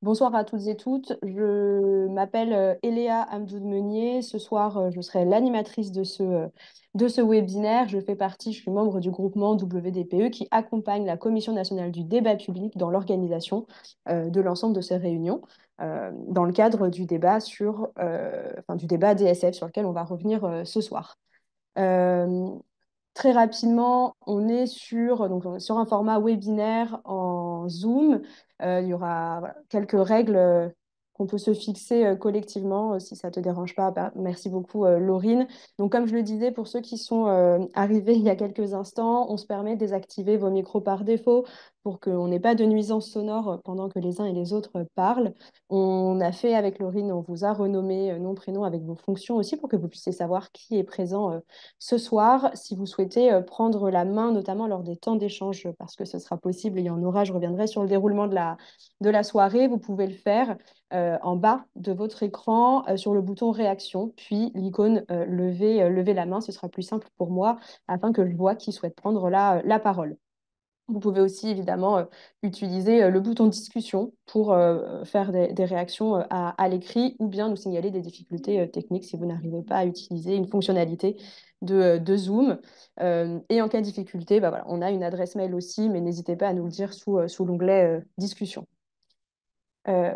Bonsoir à toutes et toutes. Je m'appelle Eléa Amdoud-Meunier. Ce soir, je serai l'animatrice de ce webinaire. Je suis membre du groupement WDPE qui accompagne la Commission nationale du débat public dans l'organisation de l'ensemble de ces réunions dans le cadre du débat du débat DSF sur lequel on va revenir ce soir. Euh, Très rapidement, on est sur un format webinaire en Zoom. Il y aura voilà, quelques règles qu'on peut se fixer collectivement, si ça ne te dérange pas. Merci beaucoup, Laurine. Donc, comme je le disais, pour ceux qui sont arrivés il y a quelques instants, on se permet de désactiver vos micros par défaut pour qu'on n'ait pas de nuisances sonores pendant que les uns et les autres parlent. On a fait avec Laurine, on vous a renommé nom, prénom avec vos fonctions aussi pour que vous puissiez savoir qui est présent ce soir. Si vous souhaitez prendre la main, notamment lors des temps d'échange, parce que ce sera possible, il y en aura, je reviendrai sur le déroulement de la soirée, vous pouvez le faire en bas de votre écran sur le bouton réaction, puis l'icône lever la main, ce sera plus simple pour moi afin que je vois qui souhaite prendre la parole. Vous pouvez aussi évidemment utiliser le bouton discussion pour faire des réactions à l'écrit ou bien nous signaler des difficultés techniques si vous n'arrivez pas à utiliser une fonctionnalité de Zoom. Et en cas de difficulté, bah voilà, on a une adresse mail aussi, mais n'hésitez pas à nous le dire sous l'onglet discussion. Euh,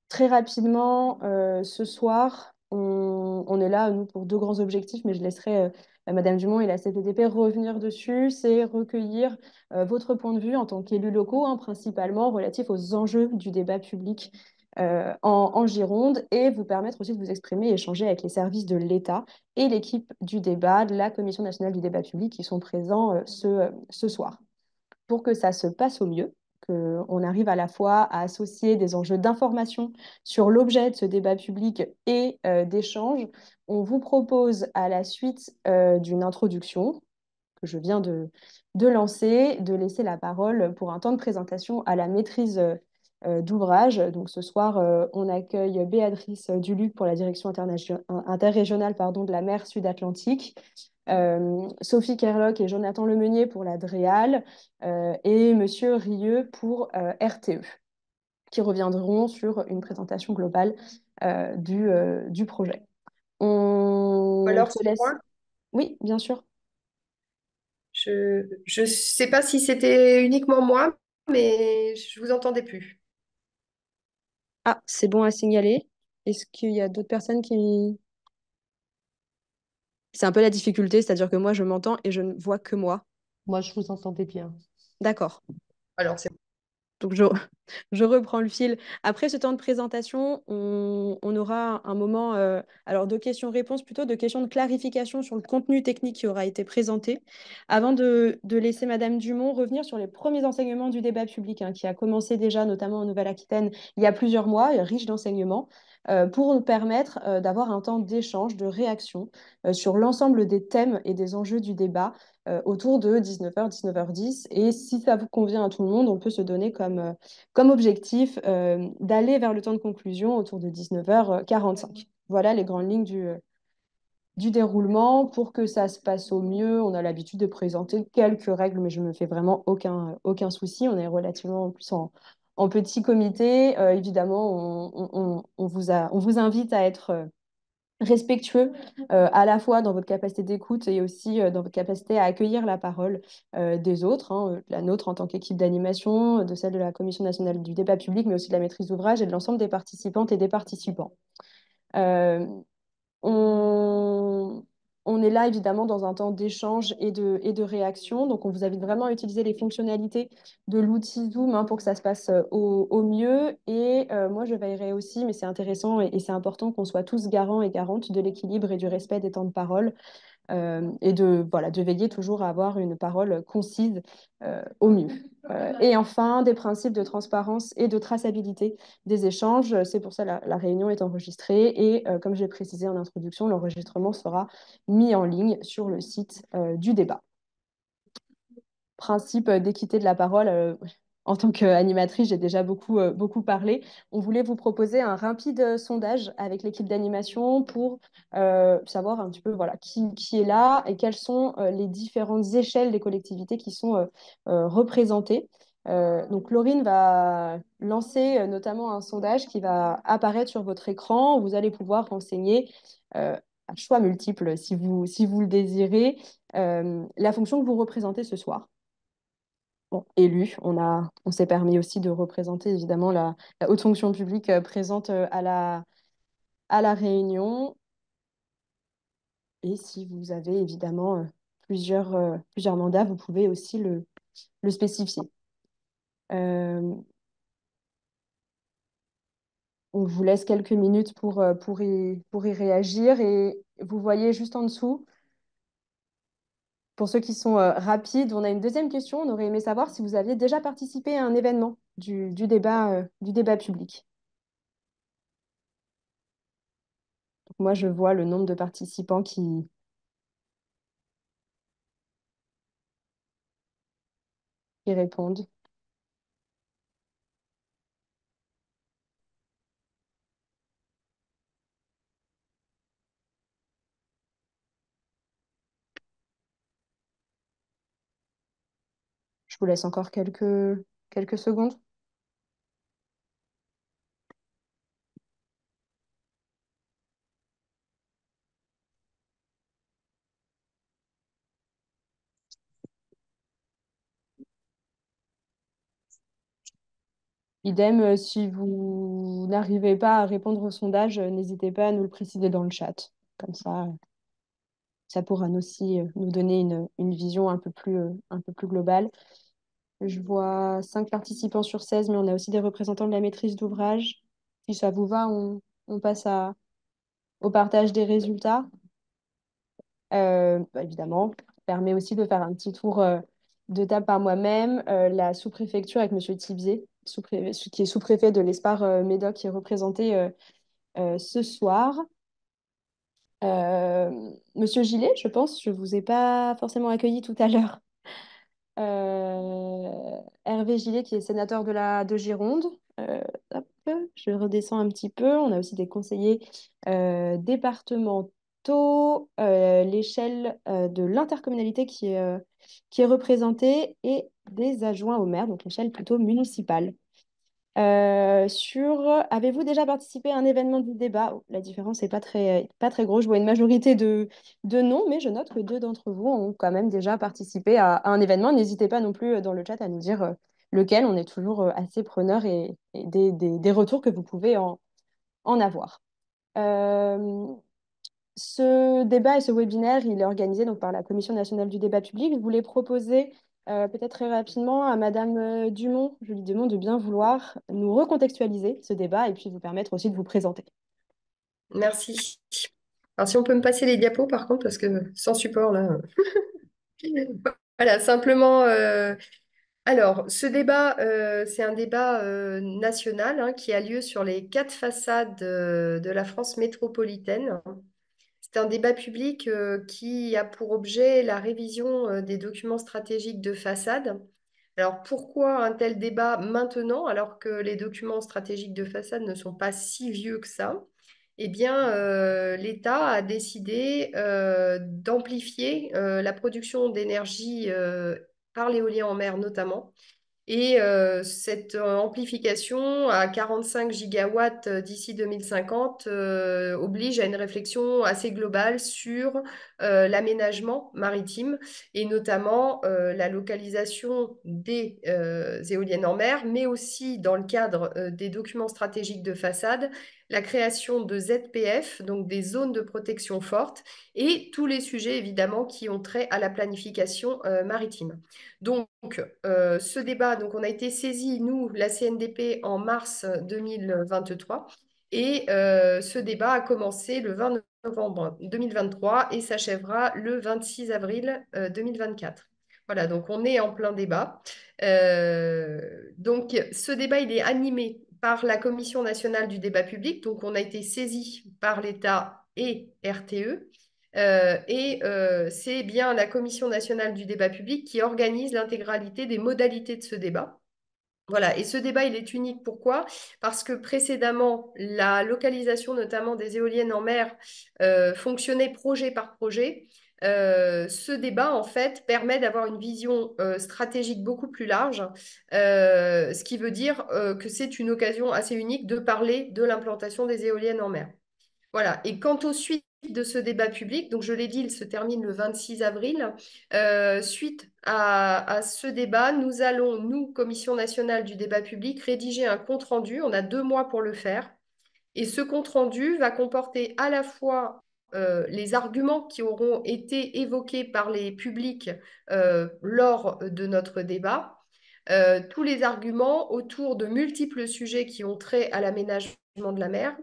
Très rapidement, ce soir, on est là, nous, pour deux grands objectifs, mais je laisserai Madame Dumont et la CPTP revenir dessus. C'est recueillir votre point de vue en tant qu'élus locaux, hein, principalement relatif aux enjeux du débat public en Gironde, et vous permettre aussi de vous exprimer et échanger avec les services de l'État et l'équipe du débat de la Commission nationale du débat public qui sont présents ce soir pour que ça se passe au mieux, qu'on arrive à la fois à associer des enjeux d'information sur l'objet de ce débat public et d'échange. On vous propose à la suite d'une introduction que je viens de lancer, de laisser la parole pour un temps de présentation à la maîtrise d'ouvrage. Donc ce soir, on accueille Béatrice Duluc pour la direction interrégionale pardon, de la mer Sud-Atlantique, Sophie Kerlock et Jonathan Lemeunier pour la DREAL et Monsieur Rieux pour RTE, qui reviendront sur une présentation globale du projet. On Alors, te c'est laisse. moi. Oui, bien sûr. Je sais pas si c'était uniquement moi, mais je vous entendais plus. Ah, c'est bon à signaler. Est-ce qu'il y a d'autres personnes qui... C'est un peu la difficulté, c'est-à-dire que moi, je m'entends et je ne vois que moi. Moi, je vous entendais bien. D'accord. Alors, c'est Donc, je reprends le fil. Après ce temps de présentation, on aura un moment alors de questions-réponses, plutôt de questions de clarification sur le contenu technique qui aura été présenté, avant de laisser Madame Dumont revenir sur les premiers enseignements du débat public, hein, qui a commencé déjà, notamment en Nouvelle-Aquitaine, il y a plusieurs mois, riche d'enseignements, pour nous permettre d'avoir un temps d'échange, de réaction sur l'ensemble des thèmes et des enjeux du débat autour de 19h, 19h10. Et si ça vous convient à tout le monde, on peut se donner comme objectif d'aller vers le temps de conclusion autour de 19h45. Voilà les grandes lignes du déroulement. Pour que ça se passe au mieux, on a l'habitude de présenter quelques règles, mais je ne me fais vraiment aucun souci. On est relativement en plus en petit comité. Évidemment, on vous invite à être respectueux à la fois dans votre capacité d'écoute et aussi dans votre capacité à accueillir la parole des autres, hein, la nôtre en tant qu'équipe d'animation, de celle de la Commission nationale du débat public, mais aussi de la maîtrise d'ouvrage et de l'ensemble des participantes et des participants. Euh, on, on est là évidemment dans un temps d'échange et de réaction. Donc, on vous invite vraiment à utiliser les fonctionnalités de l'outil Zoom, hein, pour que ça se passe au mieux. Et moi, je veillerai aussi, mais c'est intéressant et c'est important qu'on soit tous garants et garantes de l'équilibre et du respect des temps de parole et voilà, de veiller toujours à avoir une parole concise au mieux. Et enfin, des principes de transparence et de traçabilité des échanges. C'est pour ça que la réunion est enregistrée et comme j'ai précisé en introduction, l'enregistrement sera mis en ligne sur le site du débat. Principe d'équité de la parole. En tant qu'animatrice, j'ai déjà beaucoup parlé. On voulait vous proposer un rapide sondage avec l'équipe d'animation pour savoir un petit peu voilà, qui est là et quelles sont les différentes échelles des collectivités qui sont représentées. Donc, Laurine va lancer notamment un sondage qui va apparaître sur votre écran. Vous allez pouvoir renseigner à choix multiples, si vous le désirez, la fonction que vous représentez ce soir. Bon, élu, on s'est permis aussi de représenter évidemment la haute fonction publique présente à la réunion. Et si vous avez évidemment plusieurs mandats, vous pouvez aussi le spécifier. Euh, on vous laisse quelques minutes pour y réagir. Et vous voyez juste en dessous, pour ceux qui sont rapides, on a une deuxième question. On aurait aimé savoir si vous aviez déjà participé à un événement du débat public. Donc, moi, je vois le nombre de participants qui répondent. Je vous laisse encore quelques secondes. Idem, si vous n'arrivez pas à répondre au sondage, n'hésitez pas à nous le préciser dans le chat. Comme ça pourra nous aussi nous donner une vision un peu plus globale. Je vois 5 participants sur 16, mais on a aussi des représentants de la maîtrise d'ouvrage. Si ça vous va, on passe au partage des résultats. Évidemment, ça permet aussi de faire un petit tour de table par moi-même. La sous-préfecture avec M. Tibier, qui est sous-préfet de l'Espar Médoc, qui est représenté ce soir. Monsieur Gillet, je pense, je ne vous ai pas forcément accueilli tout à l'heure. Hervé Gillet, qui est sénateur de Gironde. Hop, je redescends un petit peu. On a aussi des conseillers départementaux, l'échelle de l'intercommunalité qui est représentée et des adjoints au maire, donc l'échelle plutôt municipale. Avez-vous déjà participé à un événement du débat? Oh, la différence n'est pas très grosse. Je vois une majorité de non, mais je note que 2 d'entre vous ont quand même déjà participé à un événement. N'hésitez pas non plus dans le chat à nous dire lequel. On est toujours assez preneur et des retours que vous pouvez en avoir. Euh, Ce débat et ce webinaire, il est organisé donc par la Commission nationale du débat public. Je voulais proposer peut-être très rapidement à Madame Dumont, Julie Dumont, de bien vouloir nous recontextualiser ce débat et puis vous permettre aussi de vous présenter. Merci. Alors, si on peut me passer les diapos, par contre, parce que sans support, là. Voilà, simplement. Alors, ce débat, c'est un débat national hein, qui a lieu sur les 4 façades de la France métropolitaine. C'est un débat public qui a pour objet la révision des documents stratégiques de façade. Alors pourquoi un tel débat maintenant alors que les documents stratégiques de façade ne sont pas si vieux que ça? Eh bien, l'État a décidé d'amplifier la production d'énergie par l'éolien en mer notamment et cette amplification à 45 gigawatts d'ici 2050 oblige à une réflexion assez globale sur l'aménagement maritime et notamment la localisation des éoliennes en mer, mais aussi dans le cadre des documents stratégiques de façade, la création de ZPF, donc des zones de protection forte, et tous les sujets évidemment qui ont trait à la planification maritime. Donc, ce débat, donc on a été saisi, nous, la CNDP, en mars 2023, et ce débat a commencé le 20 novembre 2023 et s'achèvera le 26 avril 2024. Voilà, donc on est en plein débat. Donc, ce débat, il est animé par la Commission nationale du débat public, donc on a été saisi par l'État et RTE. C'est bien la Commission nationale du débat public qui organise l'intégralité des modalités de ce débat. Voilà, et ce débat, il est unique. Pourquoi? Parce que précédemment, la localisation notamment des éoliennes en mer fonctionnait projet par projet. Ce débat, en fait, permet d'avoir une vision stratégique beaucoup plus large, ce qui veut dire que c'est une occasion assez unique de parler de l'implantation des éoliennes en mer. Voilà. Et quant aux suites de ce débat public, donc je l'ai dit, il se termine le 26 avril. Suite à ce débat, nous allons, nous, Commission nationale du débat public, rédiger un compte-rendu. On a 2 mois pour le faire. Et ce compte-rendu va comporter à la fois les arguments qui auront été évoqués par les publics lors de notre débat, tous les arguments autour de multiples sujets qui ont trait à l'aménagement de la mer,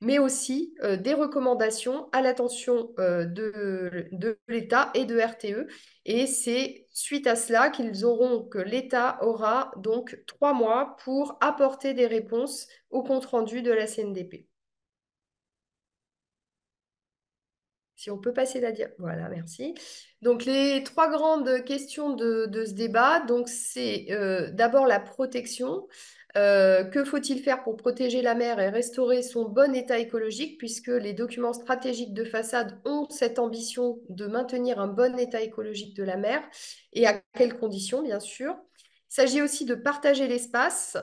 mais aussi des recommandations à l'attention de l'État et de RTE. Et c'est suite à cela que l'État aura donc 3 mois pour apporter des réponses au compte-rendu de la CNDP. Si on peut passer la diapo. Voilà, merci. Donc, les 3 grandes questions de ce débat, donc c'est d'abord la protection. Que faut-il faire pour protéger la mer et restaurer son bon état écologique, puisque les documents stratégiques de façade ont cette ambition de maintenir un bon état écologique de la mer, et à quelles conditions, bien sûr. Il s'agit aussi de partager l'espace,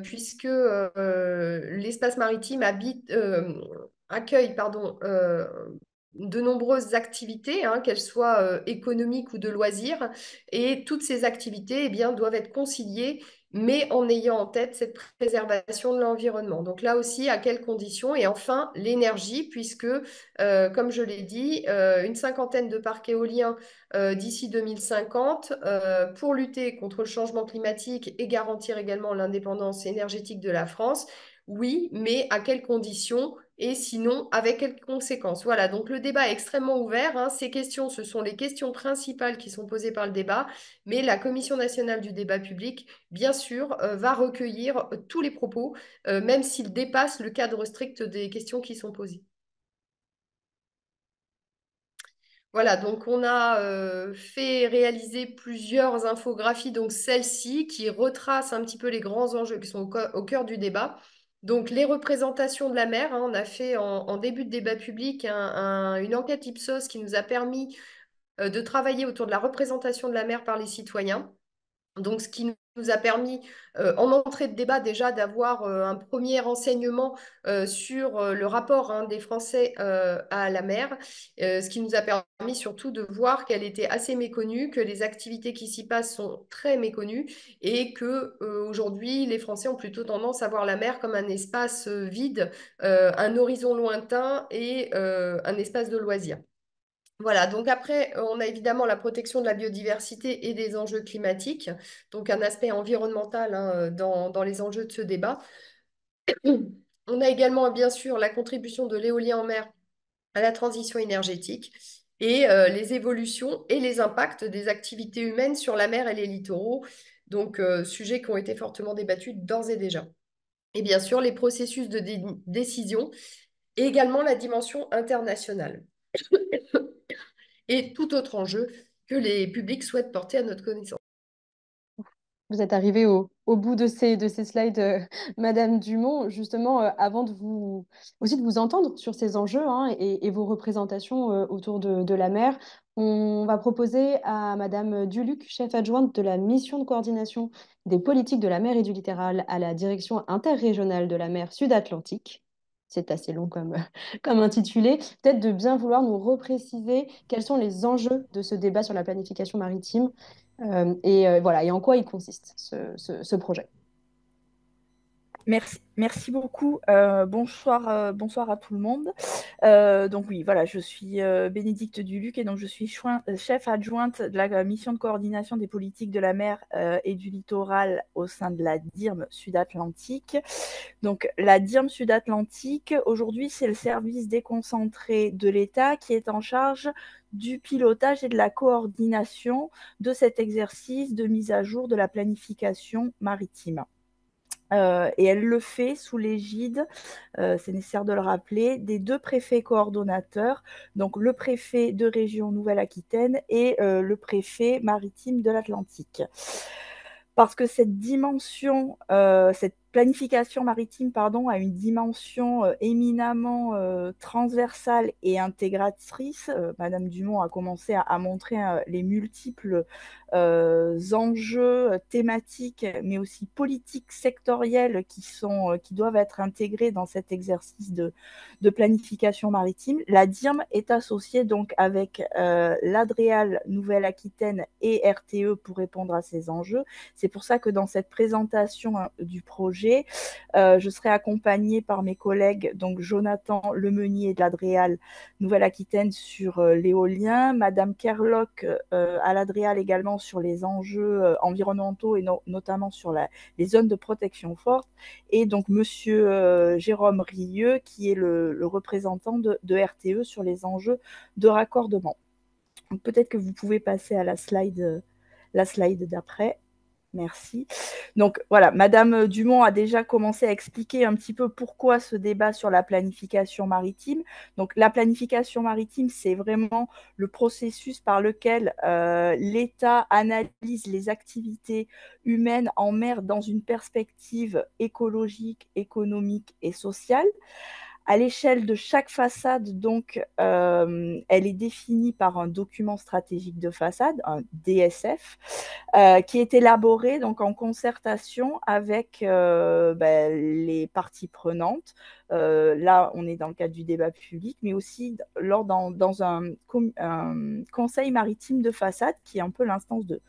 puisque l'espace maritime accueille de nombreuses activités, hein, qu'elles soient économiques ou de loisirs, et toutes ces activités, eh bien, doivent être conciliées, mais en ayant en tête cette préservation de l'environnement. Donc là aussi, à quelles conditions? Et enfin, l'énergie, puisque, comme je l'ai dit, une cinquantaine de parcs éoliens d'ici 2050 pour lutter contre le changement climatique et garantir également l'indépendance énergétique de la France. Oui, mais à quelles conditions? Et sinon, avec quelles conséquences? Voilà, donc le débat est extrêmement ouvert, hein. Ces questions, ce sont les questions principales qui sont posées par le débat, mais la Commission nationale du débat public, bien sûr, va recueillir tous les propos, même s'ils dépassent le cadre strict des questions qui sont posées. Voilà, donc on a fait réaliser plusieurs infographies, donc celle-ci qui retrace un petit peu les grands enjeux qui sont au cœur du débat. Donc les représentations de la mer, hein, on a fait en début de débat public une enquête Ipsos qui nous a permis de travailler autour de la représentation de la mer par les citoyens. Donc, ce qui nous a permis, en entrée de débat déjà, d'avoir un premier renseignement sur le rapport, hein, des Français à la mer, ce qui nous a permis surtout de voir qu'elle était assez méconnue, que les activités qui s'y passent sont très méconnues et que aujourd'hui, les Français ont plutôt tendance à voir la mer comme un espace vide, un horizon lointain et un espace de loisirs. Voilà, donc après, on a évidemment la protection de la biodiversité et des enjeux climatiques, donc un aspect environnemental, hein, dans les enjeux de ce débat. On a également, bien sûr, la contribution de l'éolien en mer à la transition énergétique et les évolutions et les impacts des activités humaines sur la mer et les littoraux, donc sujets qui ont été fortement débattus d'ores et déjà. Et bien sûr, les processus de décision et également la dimension internationale et tout autre enjeu que les publics souhaitent porter à notre connaissance. Vous êtes arrivé au bout de ces slides, Madame Dumont, justement, avant de vous aussi de vous entendre sur ces enjeux, hein, et vos représentations autour de la mer. On va proposer à Madame Duluc, chef adjointe de la mission de coordination des politiques de la mer et du littoral à la direction interrégionale de la mer Sud-Atlantique. C'est assez long comme, comme intitulé. Peut-être de bien vouloir nous repréciser quels sont les enjeux de ce débat sur la planification maritime, voilà, et en quoi il consiste ce projet. Merci beaucoup. Bonsoir, bonsoir à tout le monde. Donc oui, voilà, je suis Bénédicte Duluc et donc je suis chef adjointe de la mission de coordination des politiques de la mer et du littoral au sein de la DIRM Sud-Atlantique. Donc la DIRM Sud-Atlantique, aujourd'hui, c'est le service déconcentré de l'État qui est en charge du pilotage et de la coordination de cet exercice de mise à jour de la planification maritime. Et elle le fait sous l'égide, c'est nécessaire de le rappeler, des 2 préfets coordonnateurs, donc le préfet de région Nouvelle-Aquitaine et le préfet maritime de l'Atlantique. Parce que cette dimension, cette planification maritime a une dimension éminemment transversale et intégratrice. Madame Dumont a commencé à montrer les multiples enjeux thématiques, mais aussi politiques sectoriels qui doivent être intégrés dans cet exercice de planification maritime. La DIRM est associée donc avec l'Adréal Nouvelle-Aquitaine et RTE pour répondre à ces enjeux. C'est pour ça que dans cette présentation du projet, je serai accompagnée par mes collègues, donc Jonathan Lemeunier de l'Adréal Nouvelle-Aquitaine sur l'éolien, Madame Kerlock à l'Adréal également sur les enjeux environnementaux et notamment sur les zones de protection forte, et donc Monsieur Jérôme Rieux qui est le représentant de RTE sur les enjeux de raccordement. Peut-être que vous pouvez passer à la slide d'après. Merci. Donc voilà, Madame Dumont a déjà commencé à expliquer un petit peu pourquoi ce débat sur la planification maritime. Donc la planification maritime, c'est vraiment le processus par lequel l'État analyse les activités humaines en mer dans une perspective écologique, économique et sociale. À l'échelle de chaque façade, donc, elle est définie par un document stratégique de façade, un DSF, qui est élaboré donc, en concertation avec les parties prenantes. Là, on est dans le cadre du débat public, mais aussi dans un conseil maritime de façade, qui est un peu l'instance de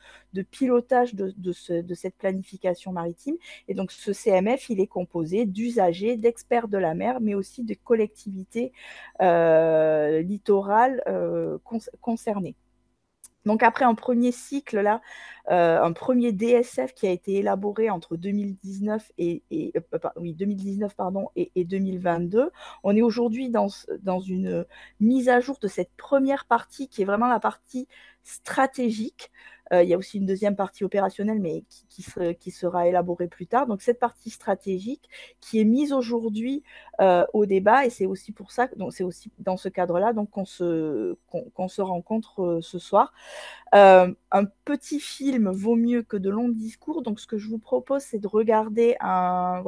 pilotage de cette planification maritime. Et donc, ce CMF, il est composé d'usagers, d'experts de la mer, mais aussi de collectivités littorales concernées. Donc après un premier cycle, là, un premier DSF qui a été élaboré entre 2019 et 2022, on est aujourd'hui dans une mise à jour de cette première partie qui est vraiment la partie stratégique. Il y a aussi une deuxième partie opérationnelle, mais qui sera élaborée plus tard. Donc, cette partie stratégique qui est mise aujourd'hui au débat, et c'est aussi pour ça, donc c'est aussi dans ce cadre-là donc qu'on se rencontre ce soir. Un petit film vaut mieux que de longs discours. Donc, ce que je vous propose, c'est de regarder un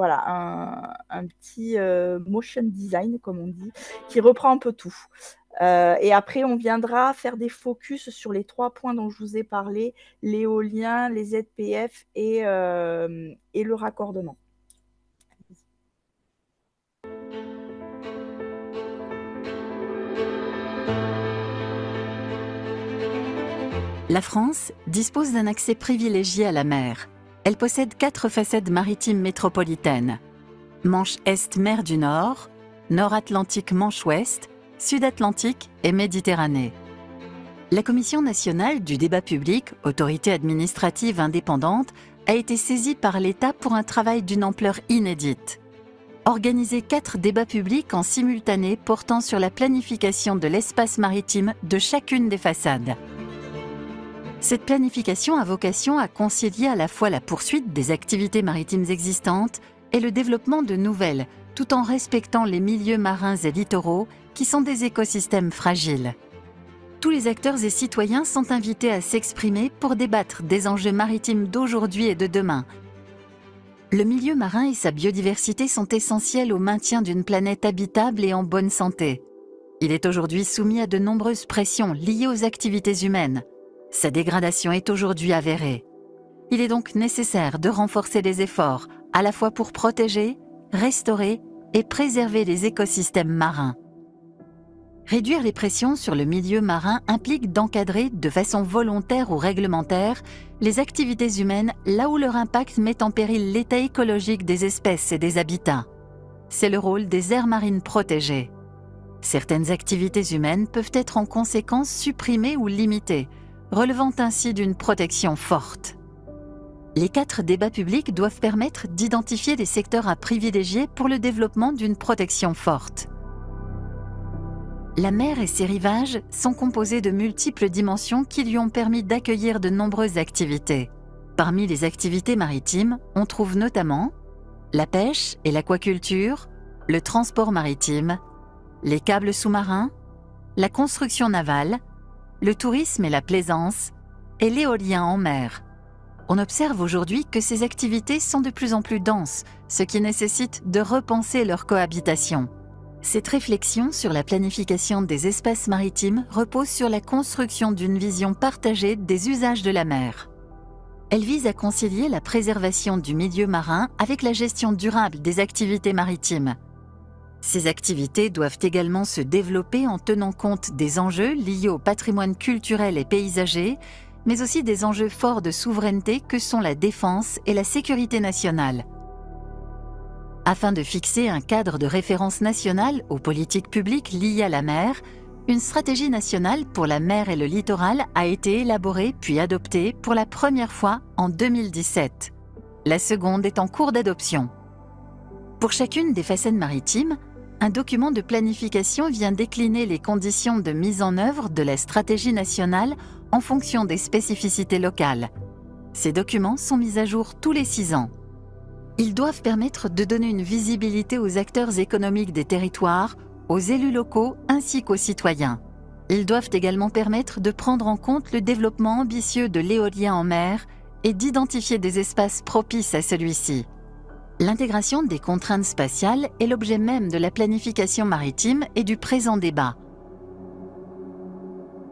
petit motion design, comme on dit, qui reprend un peu tout. Et après, on viendra faire des focus sur les 3 points dont je vous ai parlé, l'éolien, les ZPF et le raccordement. La France dispose d'un accès privilégié à la mer. Elle possède 4 façades maritimes métropolitaines. Manche Est, mer du Nord, Nord-Atlantique, Manche Ouest, Sud-Atlantique et Méditerranée. La Commission nationale du débat public, autorité administrative indépendante, a été saisie par l'État pour un travail d'une ampleur inédite. Organiser 4 débats publics en simultané portant sur la planification de l'espace maritime de chacune des façades. Cette planification a vocation à concilier à la fois la poursuite des activités maritimes existantes et le développement de nouvelles, tout en respectant les milieux marins et littoraux qui sont des écosystèmes fragiles. Tous les acteurs et citoyens sont invités à s'exprimer pour débattre des enjeux maritimes d'aujourd'hui et de demain. Le milieu marin et sa biodiversité sont essentiels au maintien d'une planète habitable et en bonne santé. Il est aujourd'hui soumis à de nombreuses pressions liées aux activités humaines. Sa dégradation est aujourd'hui avérée. Il est donc nécessaire de renforcer les efforts, à la fois pour protéger, restaurer et préserver les écosystèmes marins. Réduire les pressions sur le milieu marin implique d'encadrer, de façon volontaire ou réglementaire, les activités humaines là où leur impact met en péril l'état écologique des espèces et des habitats. C'est le rôle des aires marines protégées. Certaines activités humaines peuvent être en conséquence supprimées ou limitées, relevant ainsi d'une protection forte. Les 4 débats publics doivent permettre d'identifier les secteurs à privilégier pour le développement d'une protection forte. La mer et ses rivages sont composés de multiples dimensions qui lui ont permis d'accueillir de nombreuses activités. Parmi les activités maritimes, on trouve notamment la pêche et l'aquaculture, le transport maritime, les câbles sous-marins, la construction navale, le tourisme et la plaisance, et l'éolien en mer. On observe aujourd'hui que ces activités sont de plus en plus denses, ce qui nécessite de repenser leur cohabitation. Cette réflexion sur la planification des espaces maritimes repose sur la construction d'une vision partagée des usages de la mer. Elle vise à concilier la préservation du milieu marin avec la gestion durable des activités maritimes. Ces activités doivent également se développer en tenant compte des enjeux liés au patrimoine culturel et paysager, mais aussi des enjeux forts de souveraineté que sont la défense et la sécurité nationale. Afin de fixer un cadre de référence national aux politiques publiques liées à la mer, une stratégie nationale pour la mer et le littoral a été élaborée puis adoptée pour la première fois en 2017. La seconde est en cours d'adoption. Pour chacune des façades maritimes, un document de planification vient décliner les conditions de mise en œuvre de la stratégie nationale en fonction des spécificités locales. Ces documents sont mis à jour tous les 6 ans. Ils doivent permettre de donner une visibilité aux acteurs économiques des territoires, aux élus locaux ainsi qu'aux citoyens. Ils doivent également permettre de prendre en compte le développement ambitieux de l'éolien en mer et d'identifier des espaces propices à celui-ci. L'intégration des contraintes spatiales est l'objet même de la planification maritime et du présent débat.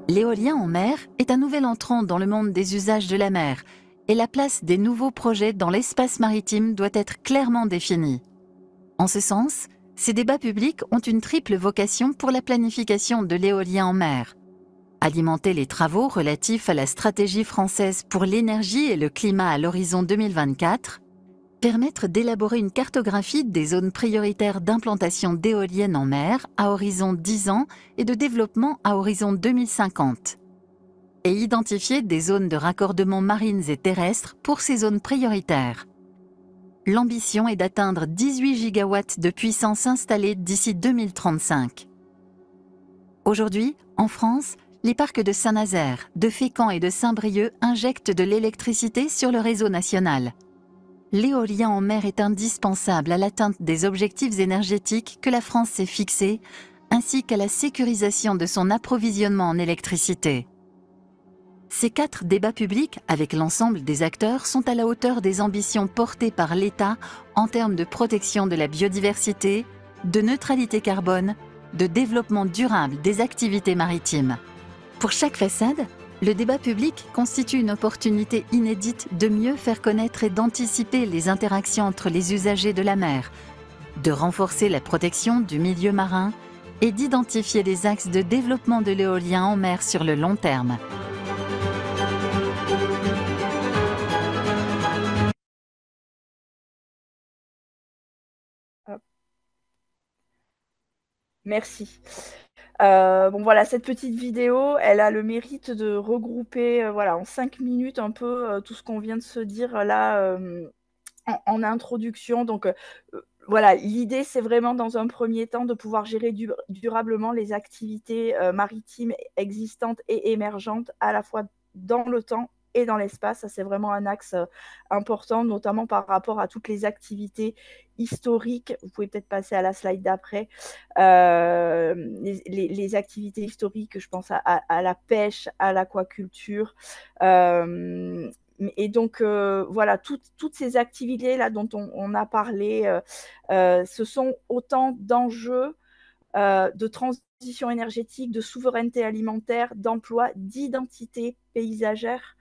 L'éolien en mer est un nouvel entrant dans le monde des usages de la mer et la place des nouveaux projets dans l'espace maritime doit être clairement définie. En ce sens, ces débats publics ont une triple vocation pour la planification de l'éolien en mer. Alimenter les travaux relatifs à la stratégie française pour l'énergie et le climat à l'horizon 2024, permettre d'élaborer une cartographie des zones prioritaires d'implantation d'éoliennes en mer à horizon 10 ans et de développement à horizon 2050, et identifier des zones de raccordement marines et terrestres pour ces zones prioritaires. L'ambition est d'atteindre 18 gigawatts de puissance installée d'ici 2035. Aujourd'hui, en France, les parcs de Saint-Nazaire, de Fécamp et de Saint-Brieuc injectent de l'électricité sur le réseau national. L'éolien en mer est indispensable à l'atteinte des objectifs énergétiques que la France s'est fixés, ainsi qu'à la sécurisation de son approvisionnement en électricité. Ces 4 débats publics avec l'ensemble des acteurs sont à la hauteur des ambitions portées par l'État en termes de protection de la biodiversité, de neutralité carbone, de développement durable des activités maritimes. Pour chaque façade, le débat public constitue une opportunité inédite de mieux faire connaître et d'anticiper les interactions entre les usagers de la mer, de renforcer la protection du milieu marin et d'identifier les axes de développement de l'éolien en mer sur le long terme. Merci. Bon voilà, cette petite vidéo, elle a le mérite de regrouper voilà, en 5 minutes un peu tout ce qu'on vient de se dire là en introduction. Donc voilà, l'idée c'est vraiment dans un premier temps de pouvoir gérer durablement les activités maritimes existantes et émergentes à la fois dans le temps et dans l'espace. Ça, c'est vraiment un axe important, notamment par rapport à toutes les activités historiques. Vous pouvez peut-être passer à la slide d'après. Les activités historiques, je pense à la pêche, à l'aquaculture. Et donc, voilà, toutes ces activités-là dont on a parlé, ce sont autant d'enjeux de transition énergétique, de souveraineté alimentaire, d'emploi, d'identité paysagère.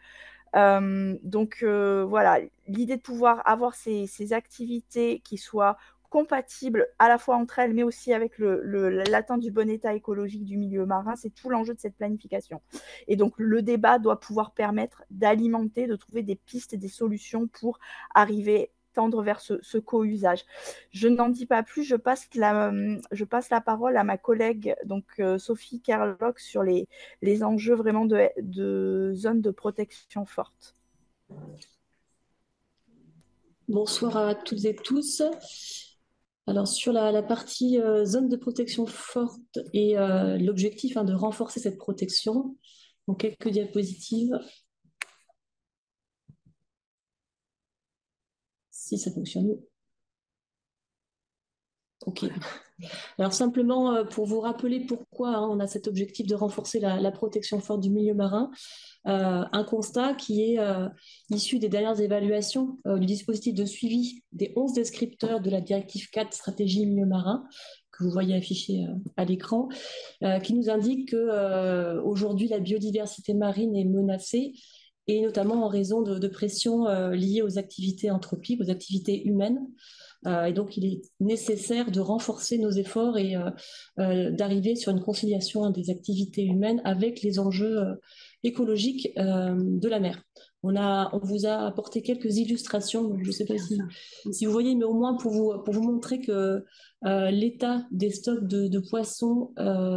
Donc voilà, l'idée de pouvoir avoir ces activités qui soient compatibles à la fois entre elles, mais aussi avec l'atteinte du bon état écologique du milieu marin, c'est tout l'enjeu de cette planification. Et donc le débat doit pouvoir permettre d'alimenter, de trouver des pistes et des solutions pour arriver tendre vers ce co-usage. Je n'en dis pas plus, je passe la parole à ma collègue donc Sophie Kerlock sur les enjeux vraiment de zones de protection forte. Bonsoir à toutes et tous. Alors sur la partie zone de protection forte et l'objectif de renforcer cette protection, donc quelques diapositives. Si ça fonctionne. Ok. Alors simplement pour vous rappeler pourquoi on a cet objectif de renforcer la protection forte du milieu marin, un constat qui est issu des dernières évaluations du dispositif de suivi des 11 descripteurs de la directive 4 stratégie milieu marin, que vous voyez affiché à l'écran, qui nous indique que aujourd'hui la biodiversité marine est menacée, et notamment en raison de pressions liées aux activités anthropiques, aux activités humaines. Et donc, il est nécessaire de renforcer nos efforts et d'arriver sur une conciliation des activités humaines avec les enjeux écologiques de la mer. On vous a apporté quelques illustrations, je ne sais pas si vous voyez, mais au moins pour vous montrer que l'état des stocks de poissons,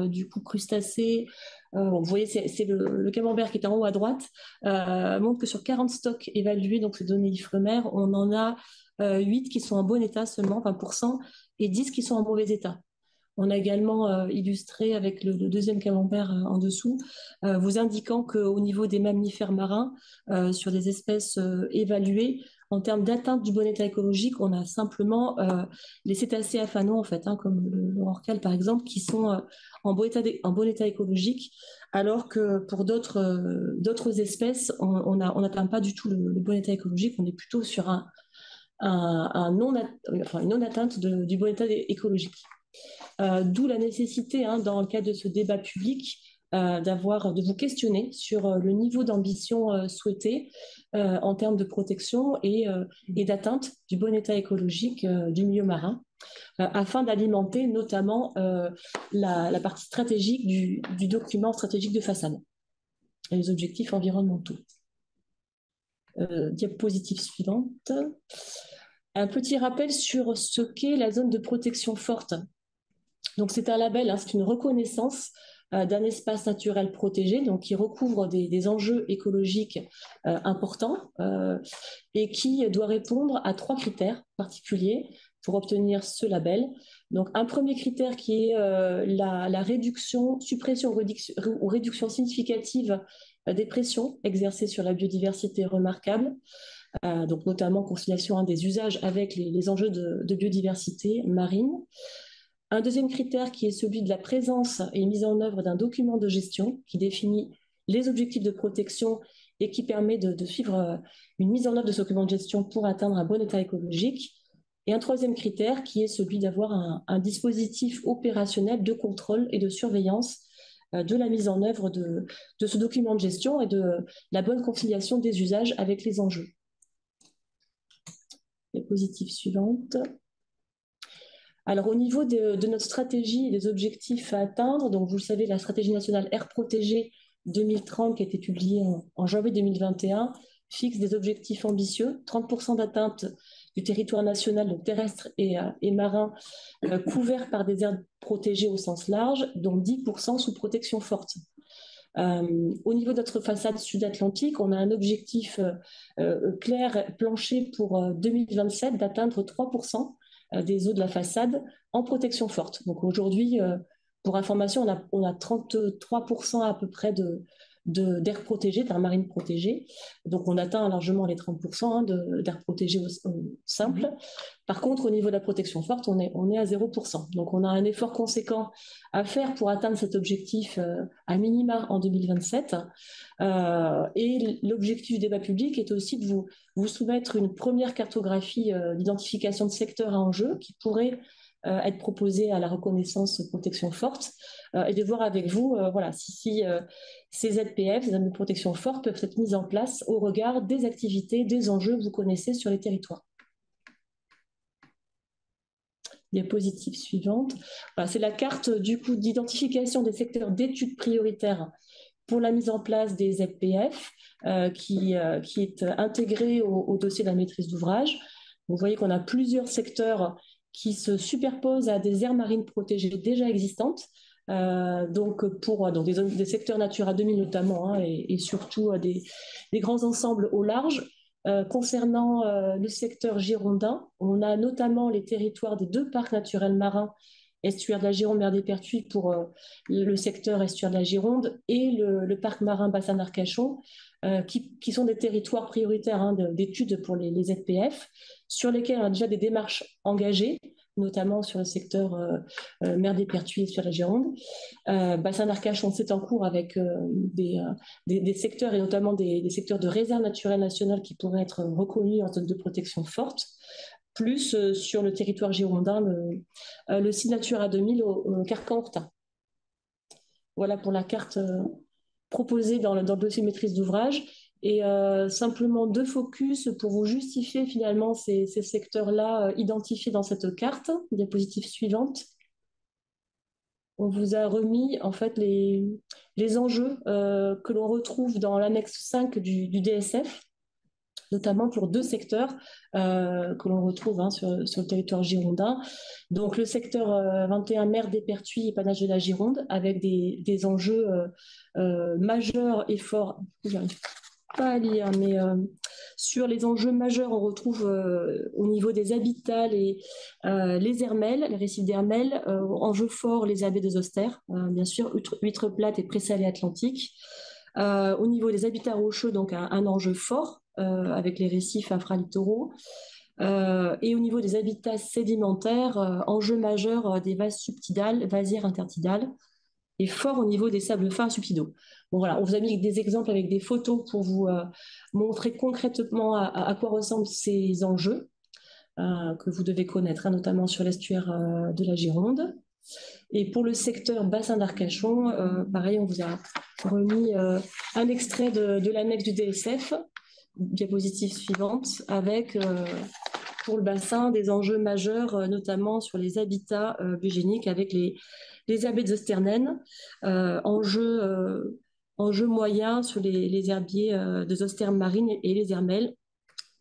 du coup crustacés, vous voyez, c'est le camembert qui est en haut à droite, montre que sur 40 stocks évalués, donc ces données IFREMER, on en a 8 qui sont en bon état seulement, 20%, et 10 qui sont en mauvais état. On a également illustré avec le deuxième camembert en dessous, vous indiquant qu'au niveau des mammifères marins, sur des espèces évaluées, en termes d'atteinte du bon état écologique, on a simplement les cétacés aphanos, en fait, comme le rorqual par exemple, qui sont en bon état écologique, alors que pour d'autres espèces, on n'atteint pas du tout le bon état écologique, on est plutôt sur une non-atteinte du bon état écologique. D'où la nécessité, dans le cadre de ce débat public, de vous questionner sur le niveau d'ambition souhaité en termes de protection et d'atteinte du bon état écologique du milieu marin, afin d'alimenter notamment la partie stratégique du document stratégique de façade et les objectifs environnementaux. Diapositive suivante. Un petit rappel sur ce qu'est la zone de protection forte. Donc c'est un label, c'est une reconnaissance d'un espace naturel protégé, donc qui recouvre des enjeux écologiques importants et qui doit répondre à 3 critères particuliers pour obtenir ce label. Donc un premier critère qui est la suppression ou réduction significative des pressions exercées sur la biodiversité remarquable, donc notamment conciliation des usages avec les enjeux de biodiversité marine. Un deuxième critère qui est celui de la présence et mise en œuvre d'un document de gestion qui définit les objectifs de protection et qui permet de suivre une mise en œuvre de ce document de gestion pour atteindre un bon état écologique. Et un troisième critère qui est celui d'avoir un dispositif opérationnel de contrôle et de surveillance de la mise en œuvre de ce document de gestion et de la bonne conciliation des usages avec les enjeux. Diapositive suivante. Alors, au niveau de notre stratégie et des objectifs à atteindre, donc vous le savez, la stratégie nationale Air protégée 2030, qui a été publiée en janvier 2021, fixe des objectifs ambitieux, 30% d'atteinte du territoire national, donc terrestre et marin, couverts par des aires protégées au sens large, dont 10% sous protection forte. Au niveau de notre façade sud-atlantique, on a un objectif clair, plancher pour 2027, d'atteindre 3% des eaux de la façade en protection forte. Donc aujourd'hui, pour information, on a 33% à peu près d'air protégé, d'air marine protégé. Donc on atteint largement les 30% d'air protégé simple. Par contre, au niveau de la protection forte, on est à 0%. Donc on a un effort conséquent à faire pour atteindre cet objectif à minima en 2027. Et l'objectif du débat public est aussi de vous soumettre une première cartographie d'identification de secteurs à enjeu qui pourrait être proposée à la reconnaissance protection forte et de voir avec vous si ces ZPF, ces zones de protection forte, peuvent être mises en place au regard des activités, des enjeux que vous connaissez sur les territoires. Diapositive suivante. Voilà, c'est la carte du coup d'identification des secteurs d'études prioritaires pour la mise en place des ZPF qui est intégrée au dossier de la maîtrise d'ouvrage. Vous voyez qu'on a plusieurs secteurs qui se superposent à des aires marines protégées déjà existantes, donc pour des secteurs Natura 2000 notamment, et surtout des grands ensembles au large. Concernant le secteur girondin, on a notamment les territoires des 2 parcs naturels marins, estuaire de la Gironde, mer des Pertuis pour le secteur estuaire de la Gironde, et le parc marin bassin d'Arcachon, qui sont des territoires prioritaires d'études pour les ZPF, sur lesquels on a déjà des démarches engagées notamment sur le secteur mer des Pertuis et sur la Gironde. Bassin d'Arcachon, c'est en cours avec des secteurs, et notamment des secteurs de réserve naturelle nationale qui pourraient être reconnus en zone de protection forte, plus sur le territoire girondin, le site Natura 2000 au Carcan-Horta. Voilà pour la carte proposée dans le dossier de maîtrise d'ouvrage. Et simplement 2 focus pour vous justifier finalement ces secteurs-là identifiés dans cette carte. Diapositive suivante. On vous a remis en fait les enjeux que l'on retrouve dans l'annexe 5 du DSF, notamment pour 2 secteurs que l'on retrouve sur le territoire girondin. Donc le secteur 21 mer des Pertuis et panache de la Gironde, avec des enjeux majeurs et forts. J'arrive pas à lire, mais sur les enjeux majeurs, on retrouve au niveau des habitats les hermelles, les récifs d'hermelles, enjeux forts, les abbés de Zoster, bien sûr, huîtres plates et présalées atlantiques. Au niveau des habitats rocheux, donc un enjeu fort avec les récifs infralittoraux. Et au niveau des habitats sédimentaires, enjeu majeur des vases subtidales, vasières intertidales, et fort au niveau des sables fins subtidaux. Bon, voilà, on vous a mis des exemples avec des photos pour vous montrer concrètement à quoi ressemblent ces enjeux que vous devez connaître, notamment sur l'estuaire de la Gironde. Et pour le secteur bassin d'Arcachon, pareil, on vous a remis un extrait de l'annexe du DSF, diapositive suivante, avec pour le bassin des enjeux majeurs, notamment sur les habitats biogéniques avec les abbés de Zosternen, enjeux moyens sur les herbiers de Zoster marine et les hermelles,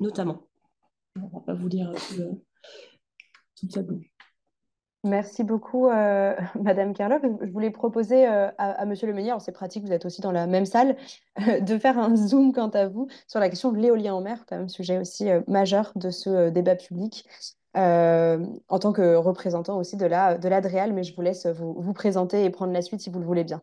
notamment. On ne va pas vous lire tout le tableau. Merci beaucoup, Madame Kerlock. Je voulais proposer à Monsieur Lemeunier, alors c'est pratique, vous êtes aussi dans la même salle, de faire un zoom quant à vous sur la question de l'éolien en mer, quand même sujet aussi majeur de ce débat public, en tant que représentant aussi de l'ADREAL, mais je vous laisse vous présenter et prendre la suite si vous le voulez bien.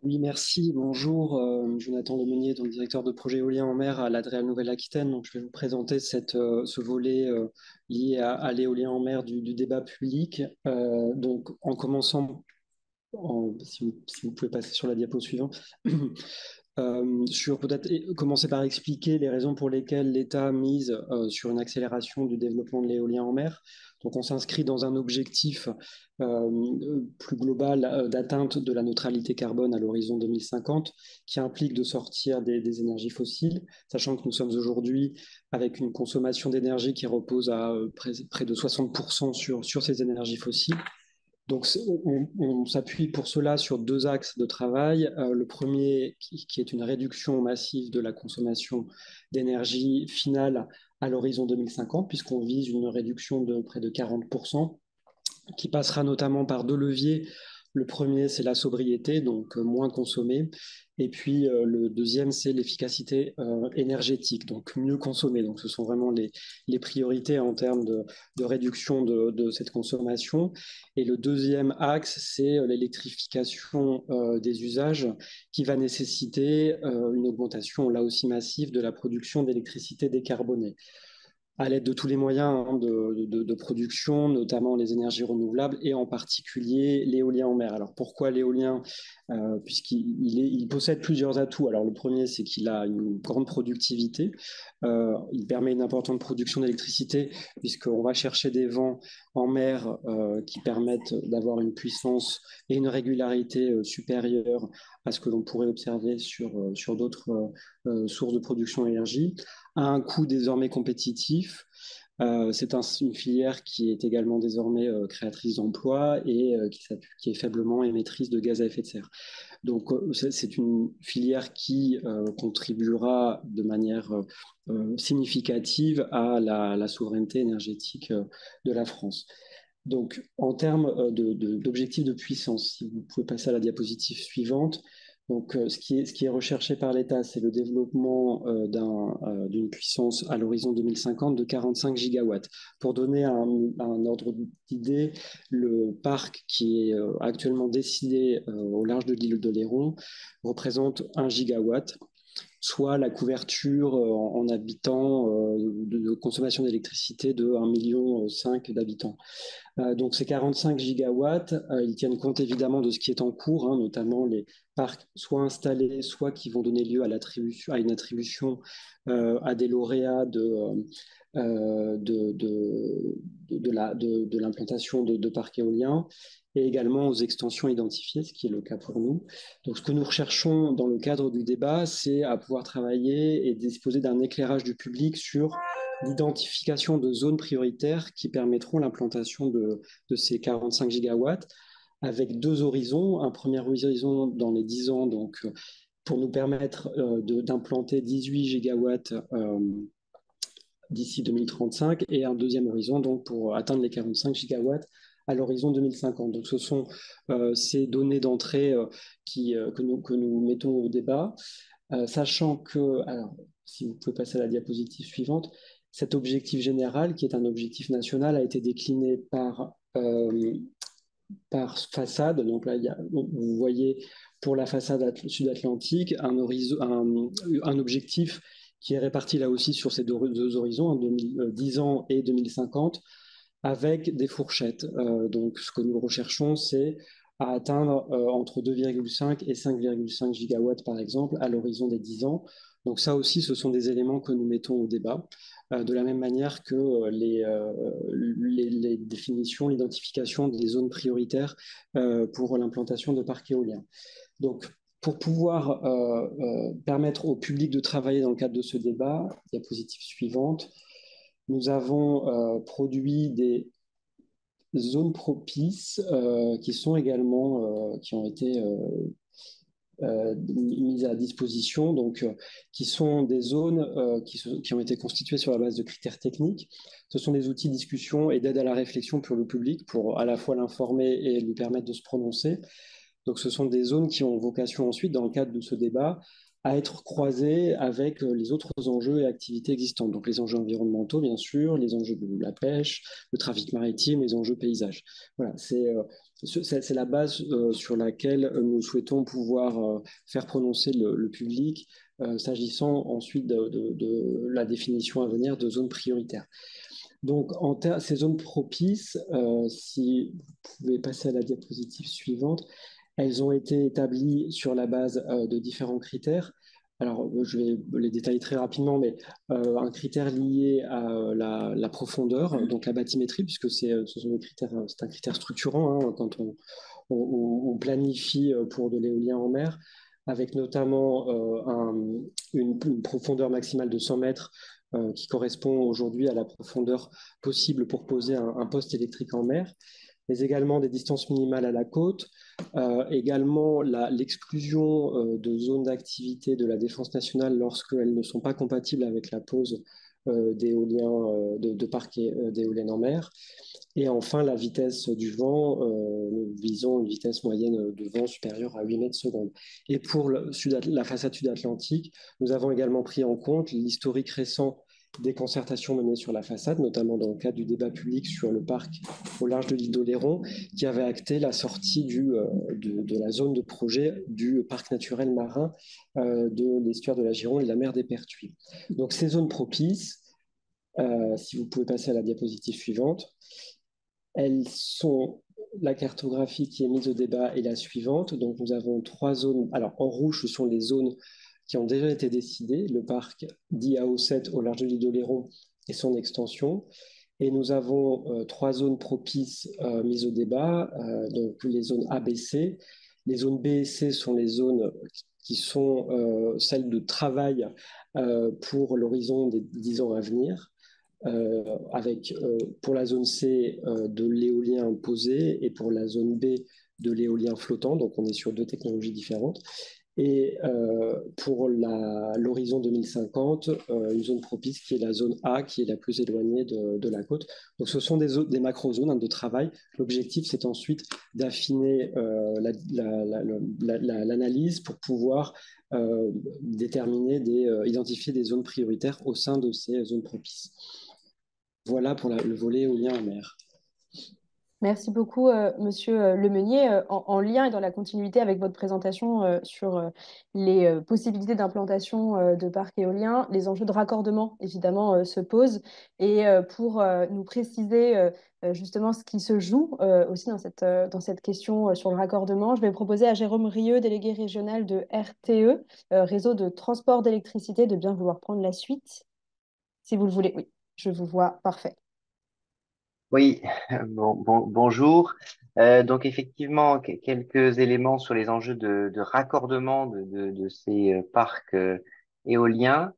Oui, merci. Bonjour, Jonathan Lemeunier, donc directeur de projet éolien en mer à l'ADREAL Nouvelle-Aquitaine. Donc, je vais vous présenter ce volet lié à l'éolien en mer du débat public. Donc, en commençant, si vous pouvez passer sur la diapo suivante. Je vais peut-être commencer par expliquer les raisons pour lesquelles l'État mise sur une accélération du développement de l'éolien en mer. Donc, on s'inscrit dans un objectif plus global d'atteinte de la neutralité carbone à l'horizon 2050, qui implique de sortir des énergies fossiles, sachant que nous sommes aujourd'hui avec une consommation d'énergie qui repose à près de 60% sur ces énergies fossiles. Donc, on s'appuie pour cela sur 2 axes de travail. Le premier, qui est une réduction massive de la consommation d'énergie finale à l'horizon 2050, puisqu'on vise une réduction de près de 40%, qui passera notamment par 2 leviers. Le premier, c'est la sobriété, donc moins consommer. Et puis, le deuxième, c'est l'efficacité énergétique, donc mieux consommer. Donc, ce sont vraiment les priorités en termes de réduction de cette consommation. Et le deuxième axe, c'est l'électrification des usages qui va nécessiter une augmentation, là aussi massive, de la production d'électricité décarbonée, à l'aide de tous les moyens de production, notamment les énergies renouvelables et en particulier l'éolien en mer. Alors pourquoi l'éolien? Puisqu'il possède plusieurs atouts. Alors le premier, c'est qu'il a une grande productivité. Il permet une importante production d'électricité puisqu'on va chercher des vents en mer qui permettent d'avoir une puissance et une régularité supérieure à ce que l'on pourrait observer sur d'autres sources de production d'énergie, à un coût désormais compétitif. C'est une filière qui est également désormais créatrice d'emplois et qui est faiblement émettrice de gaz à effet de serre. Donc, c'est une filière qui contribuera de manière significative à la souveraineté énergétique de la France. Donc, en termes d'objectifs de puissance, si vous pouvez passer à la diapositive suivante. Donc, ce qui est recherché par l'État, c'est le développement d'une puissance à l'horizon 2050 de 45 gigawatts. Pour donner un ordre d'idée, le parc qui est actuellement décidé au large de l'île d'Oléron représente 1 gigawatt, soit la couverture en habitants de consommation d'électricité de 1,5 million d'habitants. Donc ces 45 gigawatts, ils tiennent compte évidemment de ce qui est en cours, hein, notamment les parcs soit installés, soit qui vont donner lieu à une attribution à des lauréats de l'implantation de parcs éoliens, et également aux extensions identifiées, ce qui est le cas pour nous. Donc ce que nous recherchons dans le cadre du débat, c'est à pouvoir travailler et disposer d'un éclairage du public sur l'identification de zones prioritaires qui permettront l'implantation de ces 45 gigawatts, avec deux horizons. Un premier horizon dans les 10 ans, donc pour nous permettre d'implanter 18 gigawatts d'ici 2035, et un deuxième horizon donc pour atteindre les 45 gigawatts à l'horizon 2050. Donc ce sont ces données d'entrée que nous mettons au débat, sachant que, alors, si vous pouvez passer à la diapositive suivante, cet objectif général, qui est un objectif national, a été décliné par façade. Donc là, vous voyez pour la façade sud-atlantique un objectif qui est réparti là aussi sur ces deux horizons, en 2010 ans et 2050, avec des fourchettes. Donc ce que nous recherchons, c'est à atteindre entre 2,5 et 5,5 gigawatts, par exemple, à l'horizon des 10 ans. Donc ça aussi, ce sont des éléments que nous mettons au débat, de la même manière que les définitions, l'identification des zones prioritaires pour l'implantation de parcs éoliens. Donc, pour pouvoir permettre au public de travailler dans le cadre de ce débat, diapositive suivante, nous avons produit des zones propices qui sont également, qui ont été mises à disposition, donc qui sont des zones qui ont été constituées sur la base de critères techniques. Ce sont des outils de discussion et d'aide à la réflexion pour le public, pour à la fois l'informer et lui permettre de se prononcer. Donc ce sont des zones qui ont vocation ensuite, dans le cadre de ce débat, à être croisées avec les autres enjeux et activités existantes. Donc les enjeux environnementaux, bien sûr, les enjeux de la pêche, le trafic maritime, les enjeux paysages. Voilà, c'est la base sur laquelle nous souhaitons pouvoir faire prononcer le public, s'agissant ensuite de la définition à venir de zones prioritaires. Donc, ces zones propices, si vous pouvez passer à la diapositive suivante, elles ont été établies sur la base de différents critères. Alors, je vais les détailler très rapidement, mais un critère lié à la profondeur, donc la bathymétrie, puisque c'est un critère structurant hein, quand on planifie pour de l'éolien en mer, avec notamment une profondeur maximale de 100 mètres qui correspond aujourd'hui à la profondeur possible pour poser un poste électrique en mer, mais également des distances minimales à la côte, également l'exclusion de zones d'activité de la défense nationale lorsqu'elles ne sont pas compatibles avec la pose d'éoliens, de parcs d'éoliennes en mer. Et enfin, la vitesse du vent, nous visons une vitesse moyenne de vent supérieure à 8 mètres secondes. Et pour la façade sud-atlantique, nous avons également pris en compte l'historique récent des concertations menées sur la façade, notamment dans le cadre du débat public sur le parc au large de l'île d'Oléron, qui avait acté la sortie de la zone de projet du parc naturel marin de l'estuaire de la Gironde et de la mer des Pertuis. Donc ces zones propices, si vous pouvez passer à la diapositive suivante, la cartographie qui est mise au débat est la suivante. Donc nous avons 3 zones. Alors en rouge, ce sont les zones qui ont déjà été décidées, le parc d'IAO7 au large de l'île d'Oléron et son extension. Et nous avons 3 zones propices mises au débat, donc les zones A, B, C. Les zones B et C sont les zones qui sont celles de travail pour l'horizon des 10 ans à venir. Avec pour la zone C de l'éolien posé et pour la zone B de l'éolien flottant, donc on est sur 2 technologies différentes. Et pour l'horizon 2050, une zone propice qui est la zone A, qui est la plus éloignée de la côte. Donc ce sont des macro-zones hein, de travail. L'objectif, c'est ensuite d'affiner l'analyse pour pouvoir identifier des zones prioritaires au sein de ces zones propices. Voilà pour le volet éolien en mer. Merci beaucoup, Monsieur Lemeunier. En lien et dans la continuité avec votre présentation sur les possibilités d'implantation de parcs éoliens, les enjeux de raccordement, évidemment, se posent. Et pour nous préciser justement ce qui se joue aussi dans cette question sur le raccordement, je vais proposer à Jérôme Rieu, délégué régional de RTE, Réseau de transport d'électricité, de bien vouloir prendre la suite. Si vous le voulez, oui, je vous vois, parfait. Oui, bonjour. Donc effectivement, quelques éléments sur les enjeux de raccordement de ces parcs éoliens.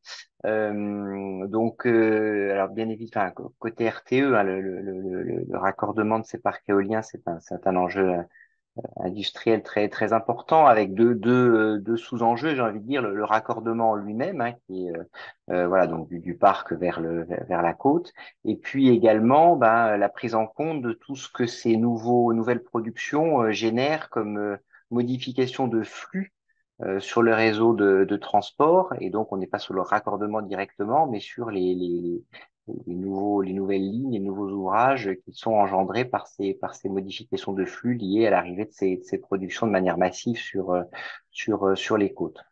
Alors bien évidemment, enfin, côté RTE, hein, le raccordement de ces parcs éoliens, c'est un enjeu industriel très important avec deux sous-enjeux, j'ai envie de dire le raccordement lui-même, hein, qui est voilà donc du parc vers la côte, et puis également la prise en compte de tout ce que ces nouvelles productions génèrent comme modification de flux sur le réseau de transport. Et donc on n'est pas sur le raccordement directement, mais sur les nouvelles lignes, les nouveaux ouvrages qui sont engendrés par ces modifications de flux liées à l'arrivée de ces productions de manière massive sur les côtes.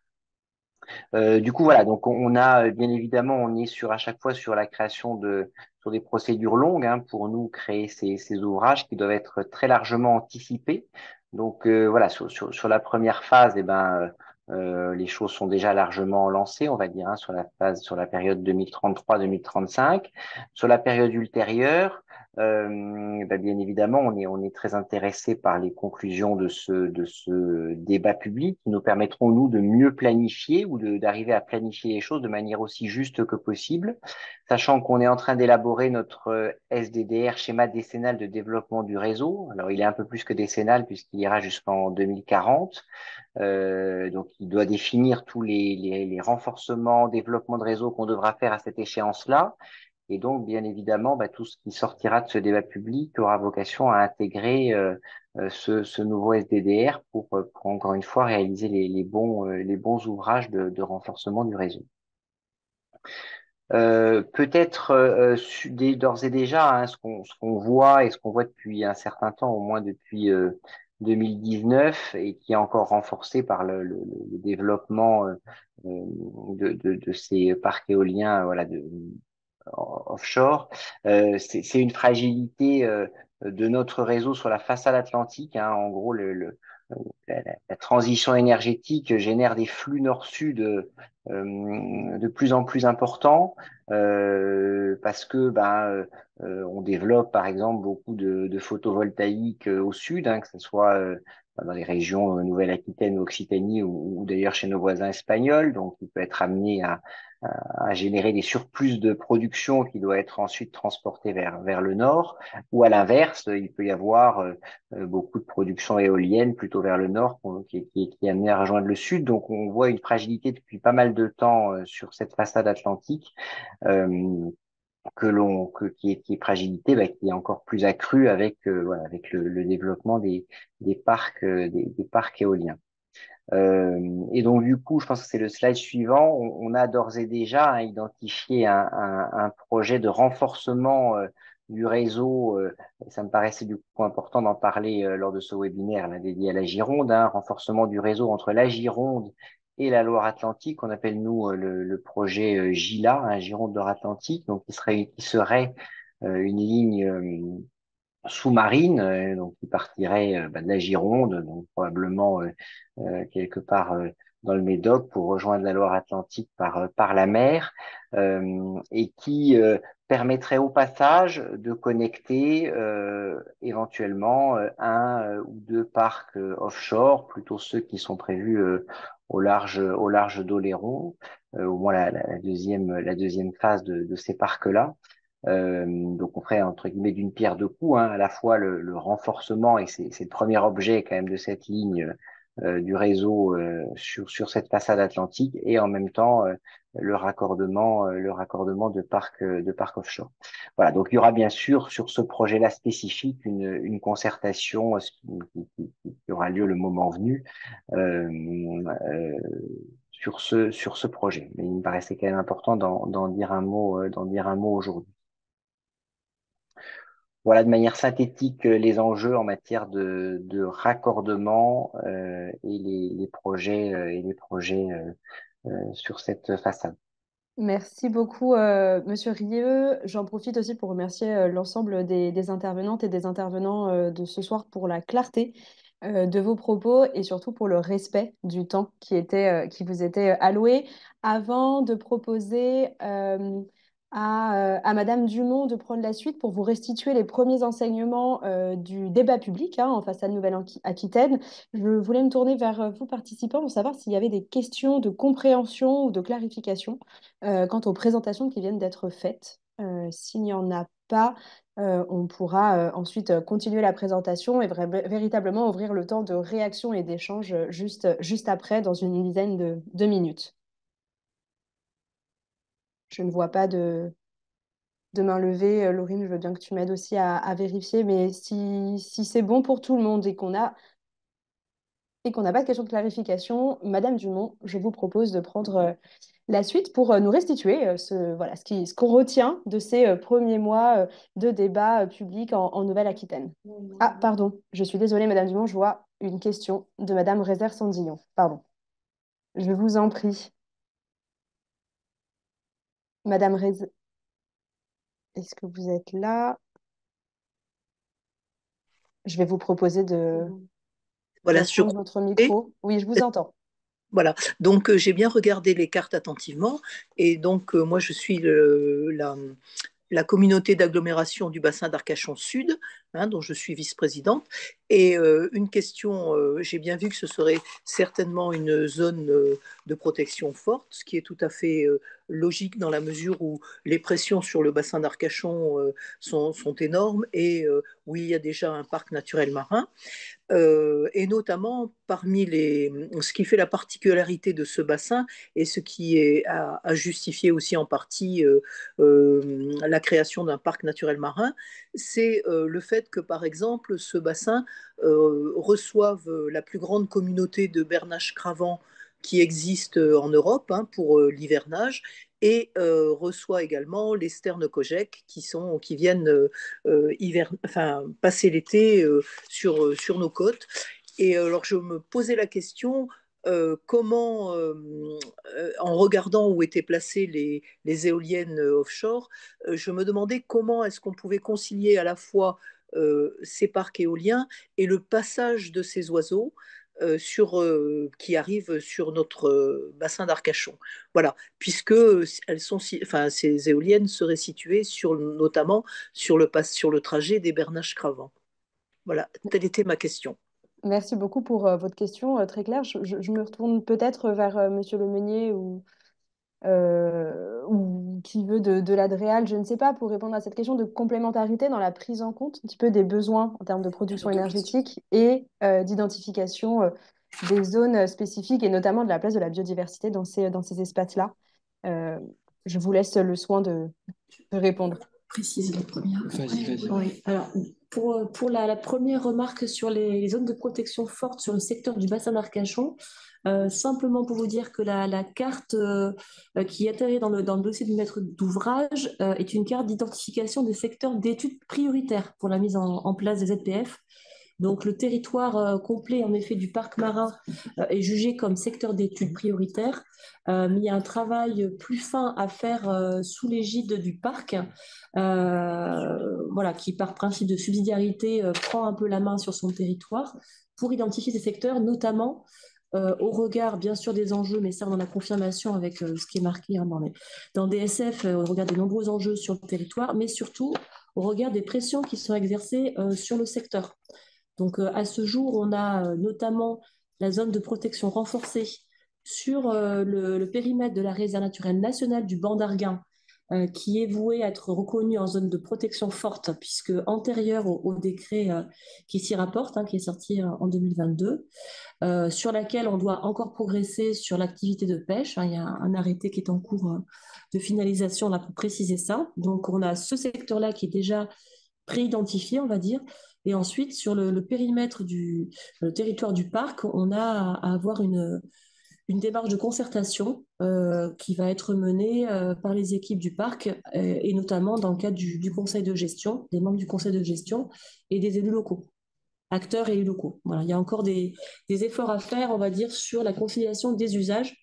Du coup, voilà, donc on a bien évidemment, on est à chaque fois sur la création sur des procédures longues, hein, pour nous créer ces ouvrages qui doivent être très largement anticipés. Donc voilà, sur la première phase, les choses sont déjà largement lancées, on va dire, hein, sur la période 2033-2035. Sur la période ultérieure, bien évidemment, on est très intéressé par les conclusions de ce débat public qui nous permettront, nous, de mieux planifier ou d'arriver à planifier les choses de manière aussi juste que possible, sachant qu'on est en train d'élaborer notre SDDR, schéma décennal de développement du réseau. Alors, il est un peu plus que décennal puisqu'il ira jusqu'en 2040. Donc, il doit définir tous les renforcements, développement de réseau qu'on devra faire à cette échéance-là. Et donc, bien évidemment, tout ce qui sortira de ce débat public aura vocation à intégrer ce nouveau SDDR pour encore une fois réaliser les bons ouvrages de renforcement du réseau. Peut-être d'ores et déjà, hein, ce qu'on voit et ce qu'on voit depuis un certain temps, au moins depuis 2019, et qui est encore renforcé par le développement de ces parcs éoliens, voilà, offshore. C'est une fragilité de notre réseau sur la façade atlantique, hein. En gros, la transition énergétique génère des flux nord-sud de plus en plus importants parce que on développe par exemple beaucoup de photovoltaïque au sud, hein, que ce soit dans les régions Nouvelle-Aquitaine ou Occitanie ou d'ailleurs chez nos voisins espagnols. Donc, il peut être amené à générer des surplus de production qui doit être ensuite transporté vers le nord, ou à l'inverse, il peut y avoir beaucoup de production éolienne plutôt vers le nord qui est amenée à rejoindre le sud. Donc on voit une fragilité depuis pas mal de temps sur cette façade atlantique euh, qui est fragilité, qui est encore plus accrue avec voilà, avec le développement des parcs éoliens. Et donc, du coup, je pense que c'est le slide suivant. On a d'ores et déjà, hein, identifié un projet de renforcement du réseau. Ça me paraissait du coup important d'en parler lors de ce webinaire là, dédié à la Gironde, hein, renforcement du réseau entre la Gironde et la Loire-Atlantique, qu'on appelle nous le projet GILA, hein, Gironde Loire-Atlantique, donc qui serait une ligne sous-marine, donc qui partirait de la Gironde, donc probablement quelque part dans le Médoc pour rejoindre la Loire-Atlantique par la mer, et qui permettrait au passage de connecter éventuellement un ou deux parcs offshore, plutôt ceux qui sont prévus au large d'Oléron, au moins la deuxième phase de ces parcs-là. Donc on ferait entre guillemets d'une pierre deux coups, hein, à la fois le renforcement, et c'est le premier objet quand même de cette ligne du réseau sur cette façade atlantique, et en même temps le raccordement de parcs offshore. Voilà, donc il y aura bien sûr sur ce projet-là spécifique une concertation qui aura lieu le moment venu euh, sur ce projet. Mais il me paraissait quand même important d'en dire un mot aujourd'hui. voilà de manière synthétique les enjeux en matière de raccordement et les projets sur cette façade. Merci beaucoup, Monsieur Rieux. J'en profite aussi pour remercier l'ensemble des intervenantes et des intervenants de ce soir pour la clarté de vos propos et surtout pour le respect du temps qui vous était alloué. Avant de proposer à Madame Dumont de prendre la suite pour vous restituer les premiers enseignements du débat public en façade Nouvelle-Aquitaine, je voulais me tourner vers vous participants pour savoir s'il y avait des questions de compréhension ou de clarification quant aux présentations qui viennent d'être faites. S'il n'y en a pas, on pourra ensuite continuer la présentation et véritablement ouvrir le temps de réaction et d'échange juste après, dans une dizaine de minutes. Je ne vois pas de main levée. Laurine, je veux bien que tu m'aides aussi à vérifier, mais si c'est bon pour tout le monde et qu'on n'a pas de question de clarification, Madame Dumont, je vous propose de prendre la suite pour nous restituer voilà, ce qu'on retient de ces premiers mois de débat public en Nouvelle-Aquitaine. Ah, pardon, je suis désolée, Madame Dumont, je vois une question de Madame Rézère-Sandillon. Pardon, je vous en prie. Madame Rézère, est-ce que vous êtes là? Je vais vous proposer Voilà, je d'entendre crois. votre micro. Oui, je vous entends. Voilà, donc j'ai bien regardé les cartes attentivement et donc moi je suis la communauté d'agglomération du bassin d'Arcachon Sud, dont je suis vice-présidente. Et une question, j'ai bien vu que ce serait certainement une zone de protection forte, ce qui est tout à fait logique dans la mesure où les pressions sur le bassin d'Arcachon sont énormes et où il y a déjà un parc naturel marin. Et notamment parmi ce qui fait la particularité de ce bassin et ce qui a justifié aussi en partie la création d'un parc naturel marin, c'est le fait que par exemple ce bassin reçoive la plus grande communauté de bernaches cravants qui existe en Europe pour l'hivernage et reçoit également les sternocogèques qui viennent passer l'été sur nos côtes. Et alors je me posais la question comment, en regardant où étaient placées les éoliennes offshore, je me demandais comment est-ce qu'on pouvait concilier à la fois ces parcs éoliens et le passage de ces oiseaux qui arrivent sur notre bassin d'Arcachon. Voilà, puisque ces éoliennes seraient situées notamment sur le trajet des bernaches cravants. Voilà, telle était ma question. Merci beaucoup pour votre question très claire. Je me retourne peut-être vers Monsieur Lemeunier ou qui veut de l'Adréal, je ne sais pas, pour répondre à cette question de complémentarité dans la prise en compte un petit peu des besoins en termes de production énergétique et d'identification des zones spécifiques et notamment de la place de la biodiversité dans ces espaces-là. Euh, je vous laisse le soin de répondre. Précise la première. Vas-y. Oui. Alors, pour la première remarque sur les zones de protection fortes sur le secteur du bassin d'Arcachon, simplement pour vous dire que la carte qui atterrit dans le dossier du maître d'ouvrage est une carte d'identification des secteurs d'études prioritaires pour la mise en place des ZPF. Donc, le territoire complet, en effet, du parc marin est jugé comme secteur d'études prioritaire, mais il y a un travail plus fin à faire sous l'égide du parc, voilà, qui, par principe de subsidiarité, prend un peu la main sur son territoire pour identifier ces secteurs, notamment au regard, bien sûr, des enjeux, mais ça, on en a confirmation avec ce qui est marqué dans DSF, au regard des nombreux enjeux sur le territoire, mais surtout au regard des pressions qui sont exercées sur le secteur. Donc, à ce jour, on a notamment la zone de protection renforcée sur le périmètre de la réserve naturelle nationale du Banc d'Arguin, qui est vouée à être reconnue en zone de protection forte, puisque antérieure au décret qui s'y rapporte, qui est sorti en 2022, sur laquelle on doit encore progresser sur l'activité de pêche. Il y a un arrêté qui est en cours de finalisation là, pour préciser ça. Donc, on a ce secteur-là qui est déjà pré-identifié, on va dire. Et ensuite, sur le périmètre le territoire du parc, on a à avoir une démarche de concertation qui va être menée par les équipes du parc et notamment dans le cadre du conseil de gestion, des membres du conseil de gestion et des élus locaux, acteurs et élus locaux. Voilà, il y a encore des efforts à faire, on va dire, sur la conciliation des usages,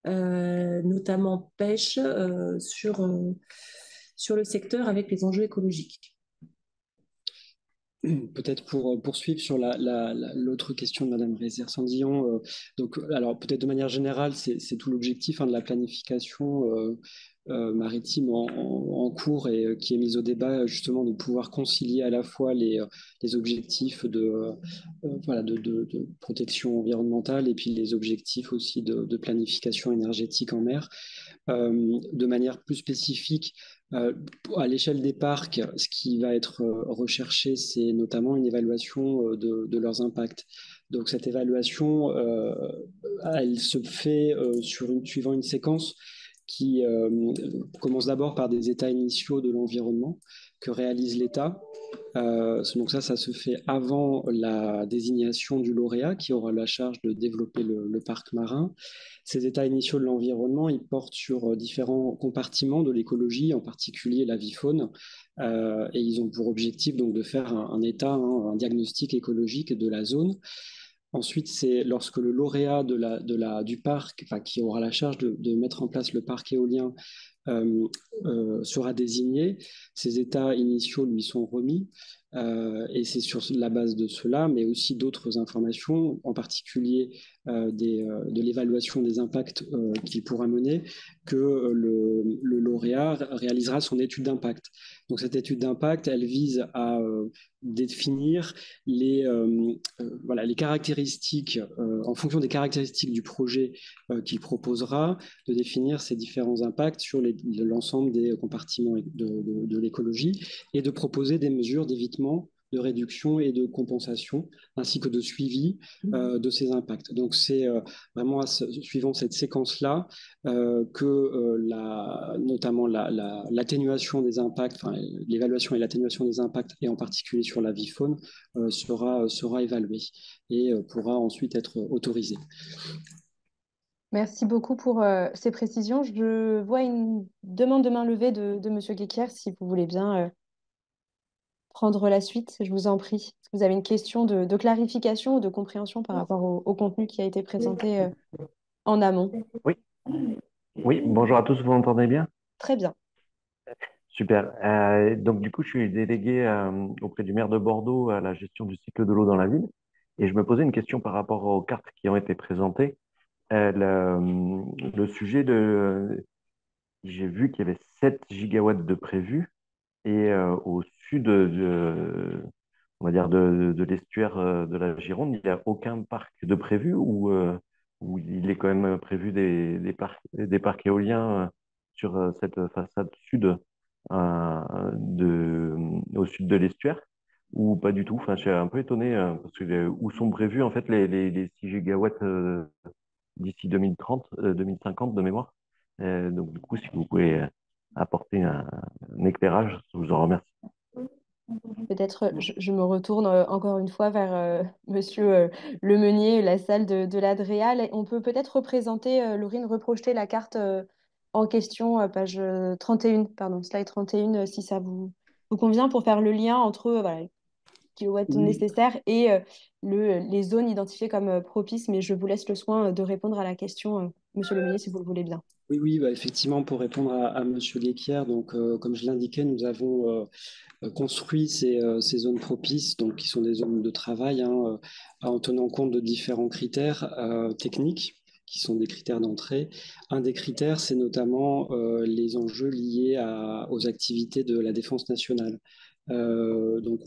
notamment pêche, sur le secteur avec les enjeux écologiques. Peut-être pour poursuivre sur l'autre question de Madame Rézère-Sandillon, donc, alors peut-être de manière générale, c'est tout l'objectif de la planification maritime en cours et qui est mise au débat, justement, de pouvoir concilier à la fois les objectifs voilà, de protection environnementale et puis les objectifs aussi de planification énergétique en mer. De manière plus spécifique, à l'échelle des parcs, ce qui va être recherché, c'est notamment une évaluation de leurs impacts. Donc cette évaluation, elle se fait suivant une séquence qui commence d'abord par des états initiaux de l'environnement que réalise l'État. Donc ça se fait avant la désignation du lauréat qui aura la charge de développer le parc marin. Ces états initiaux de l'environnement, ils portent sur différents compartiments de l'écologie, en particulier la vie-faune, et ils ont pour objectif donc de faire un état, un diagnostic écologique de la zone. Ensuite, c'est lorsque le lauréat du parc, qui aura la charge de mettre en place le parc éolien, sera désigné, ces états initiaux lui sont remis, et c'est sur la base de cela, mais aussi d'autres informations, en particulier de l'évaluation des impacts qu'il pourra mener, que le lauréat réalisera son étude d'impact. Donc cette étude d'impact, elle vise à définir les caractéristiques, en fonction des caractéristiques du projet qu'il proposera, de définir ces différents impacts sur l'ensemble des compartiments de l'écologie et de proposer des mesures d'évitement, de réduction et de compensation, ainsi que de suivi de ces impacts. Donc c'est vraiment suivant cette séquence-là que notamment l'atténuation des impacts, l'évaluation et l'atténuation des impacts, et en particulier sur la vie-faune, sera évaluée et pourra ensuite être autorisée. Merci beaucoup pour ces précisions. Je vois une demande de main levée de Monsieur Guéquière, si vous voulez bien prendre la suite, je vous en prie. Est-ce que vous avez une question de clarification ou de compréhension par rapport au contenu qui a été présenté en amont? Oui, oui, bonjour à tous, vous m'entendez bien? Très bien. Super. Donc du coup, je suis délégué auprès du maire de Bordeaux à la gestion du cycle de l'eau dans la ville. Et je me posais une question par rapport aux cartes qui ont été présentées. Le sujet j'ai vu qu'il y avait 7 gigawatts de prévus et au sud on va dire de l'estuaire de la Gironde, il n'y a aucun parc de prévu ou il est quand même prévu des parcs éoliens sur cette façade sud au sud de l'estuaire ou pas du tout. Enfin, je suis un peu étonné parce que où sont prévus en fait les 6 gigawatts d'ici 2030, 2050 de mémoire. Donc du coup, si vous pouvez apporter un éclairage, je vous en remercie. Peut-être je me retourne encore une fois vers Monsieur Lemeunier, la salle de l'Adréal. On peut peut-être représenter, Laurine, reprojeter la carte en question, page 31, pardon, slide 31, si ça vous convient, pour faire le lien entre voilà, les kilowatts nécessaires et les zones identifiées comme propices. Mais je vous laisse le soin de répondre à la question, Monsieur Lemeunier, si vous le voulez bien. Oui, effectivement, pour répondre à Monsieur Guéquière, donc, comme je l'indiquais, nous avons construit ces zones propices, donc, qui sont des zones de travail, en tenant compte de différents critères techniques, qui sont des critères d'entrée. Un des critères, c'est notamment les enjeux liés aux activités de la défense nationale. Donc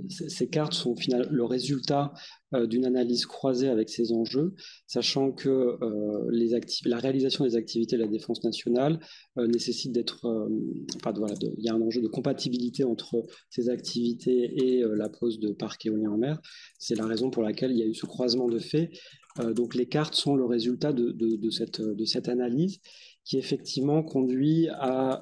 ces cartes sont finalement le résultat d'une analyse croisée avec ces enjeux, sachant que la réalisation des activités de la défense nationale nécessite il y a un enjeu de compatibilité entre ces activités et la pose de parcs éoliens en mer. C'est la raison pour laquelle il y a eu ce croisement de faits. Donc les cartes sont le résultat de cette analyse qui effectivement conduit à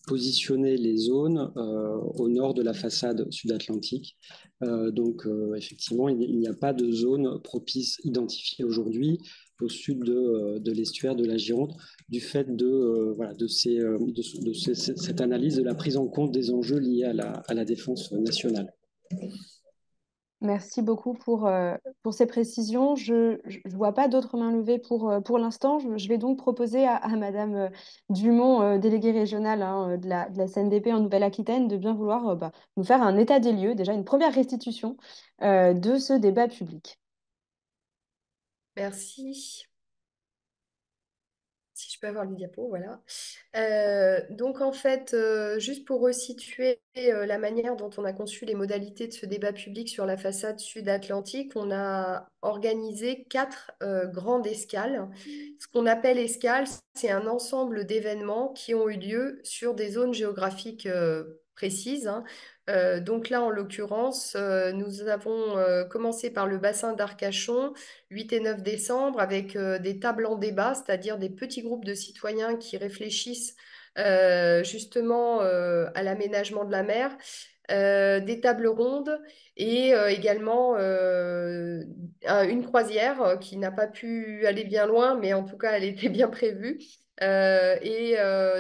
positionner les zones au nord de la façade sud-atlantique. Donc, effectivement, il n'y a pas de zone propice identifiée aujourd'hui. au sud de l'estuaire de la Gironde, du fait de cette analyse de la prise en compte des enjeux liés à la défense nationale. Merci beaucoup pour ces précisions. Je ne vois pas d'autres mains levées pour l'instant. Je vais donc proposer à Madame Dumont, déléguée régionale hein, de la CNDP en Nouvelle-Aquitaine, de bien vouloir nous faire un état des lieux, déjà une première restitution de ce débat public. Merci. Si je peux avoir les diapos, voilà. Donc en fait, juste pour resituer la manière dont on a conçu les modalités de ce débat public sur la façade sud-atlantique, on a organisé 4 grandes escales. Ce qu'on appelle escale, c'est un ensemble d'événements qui ont eu lieu sur des zones géographiques précises, hein. Donc là, en l'occurrence, nous avons commencé par le bassin d'Arcachon, 8 et 9 décembre, avec des tables en débat, c'est-à-dire des petits groupes de citoyens qui réfléchissent justement à l'aménagement de la mer, des tables rondes et également une croisière qui n'a pas pu aller bien loin, mais en tout cas, elle était bien prévue. Et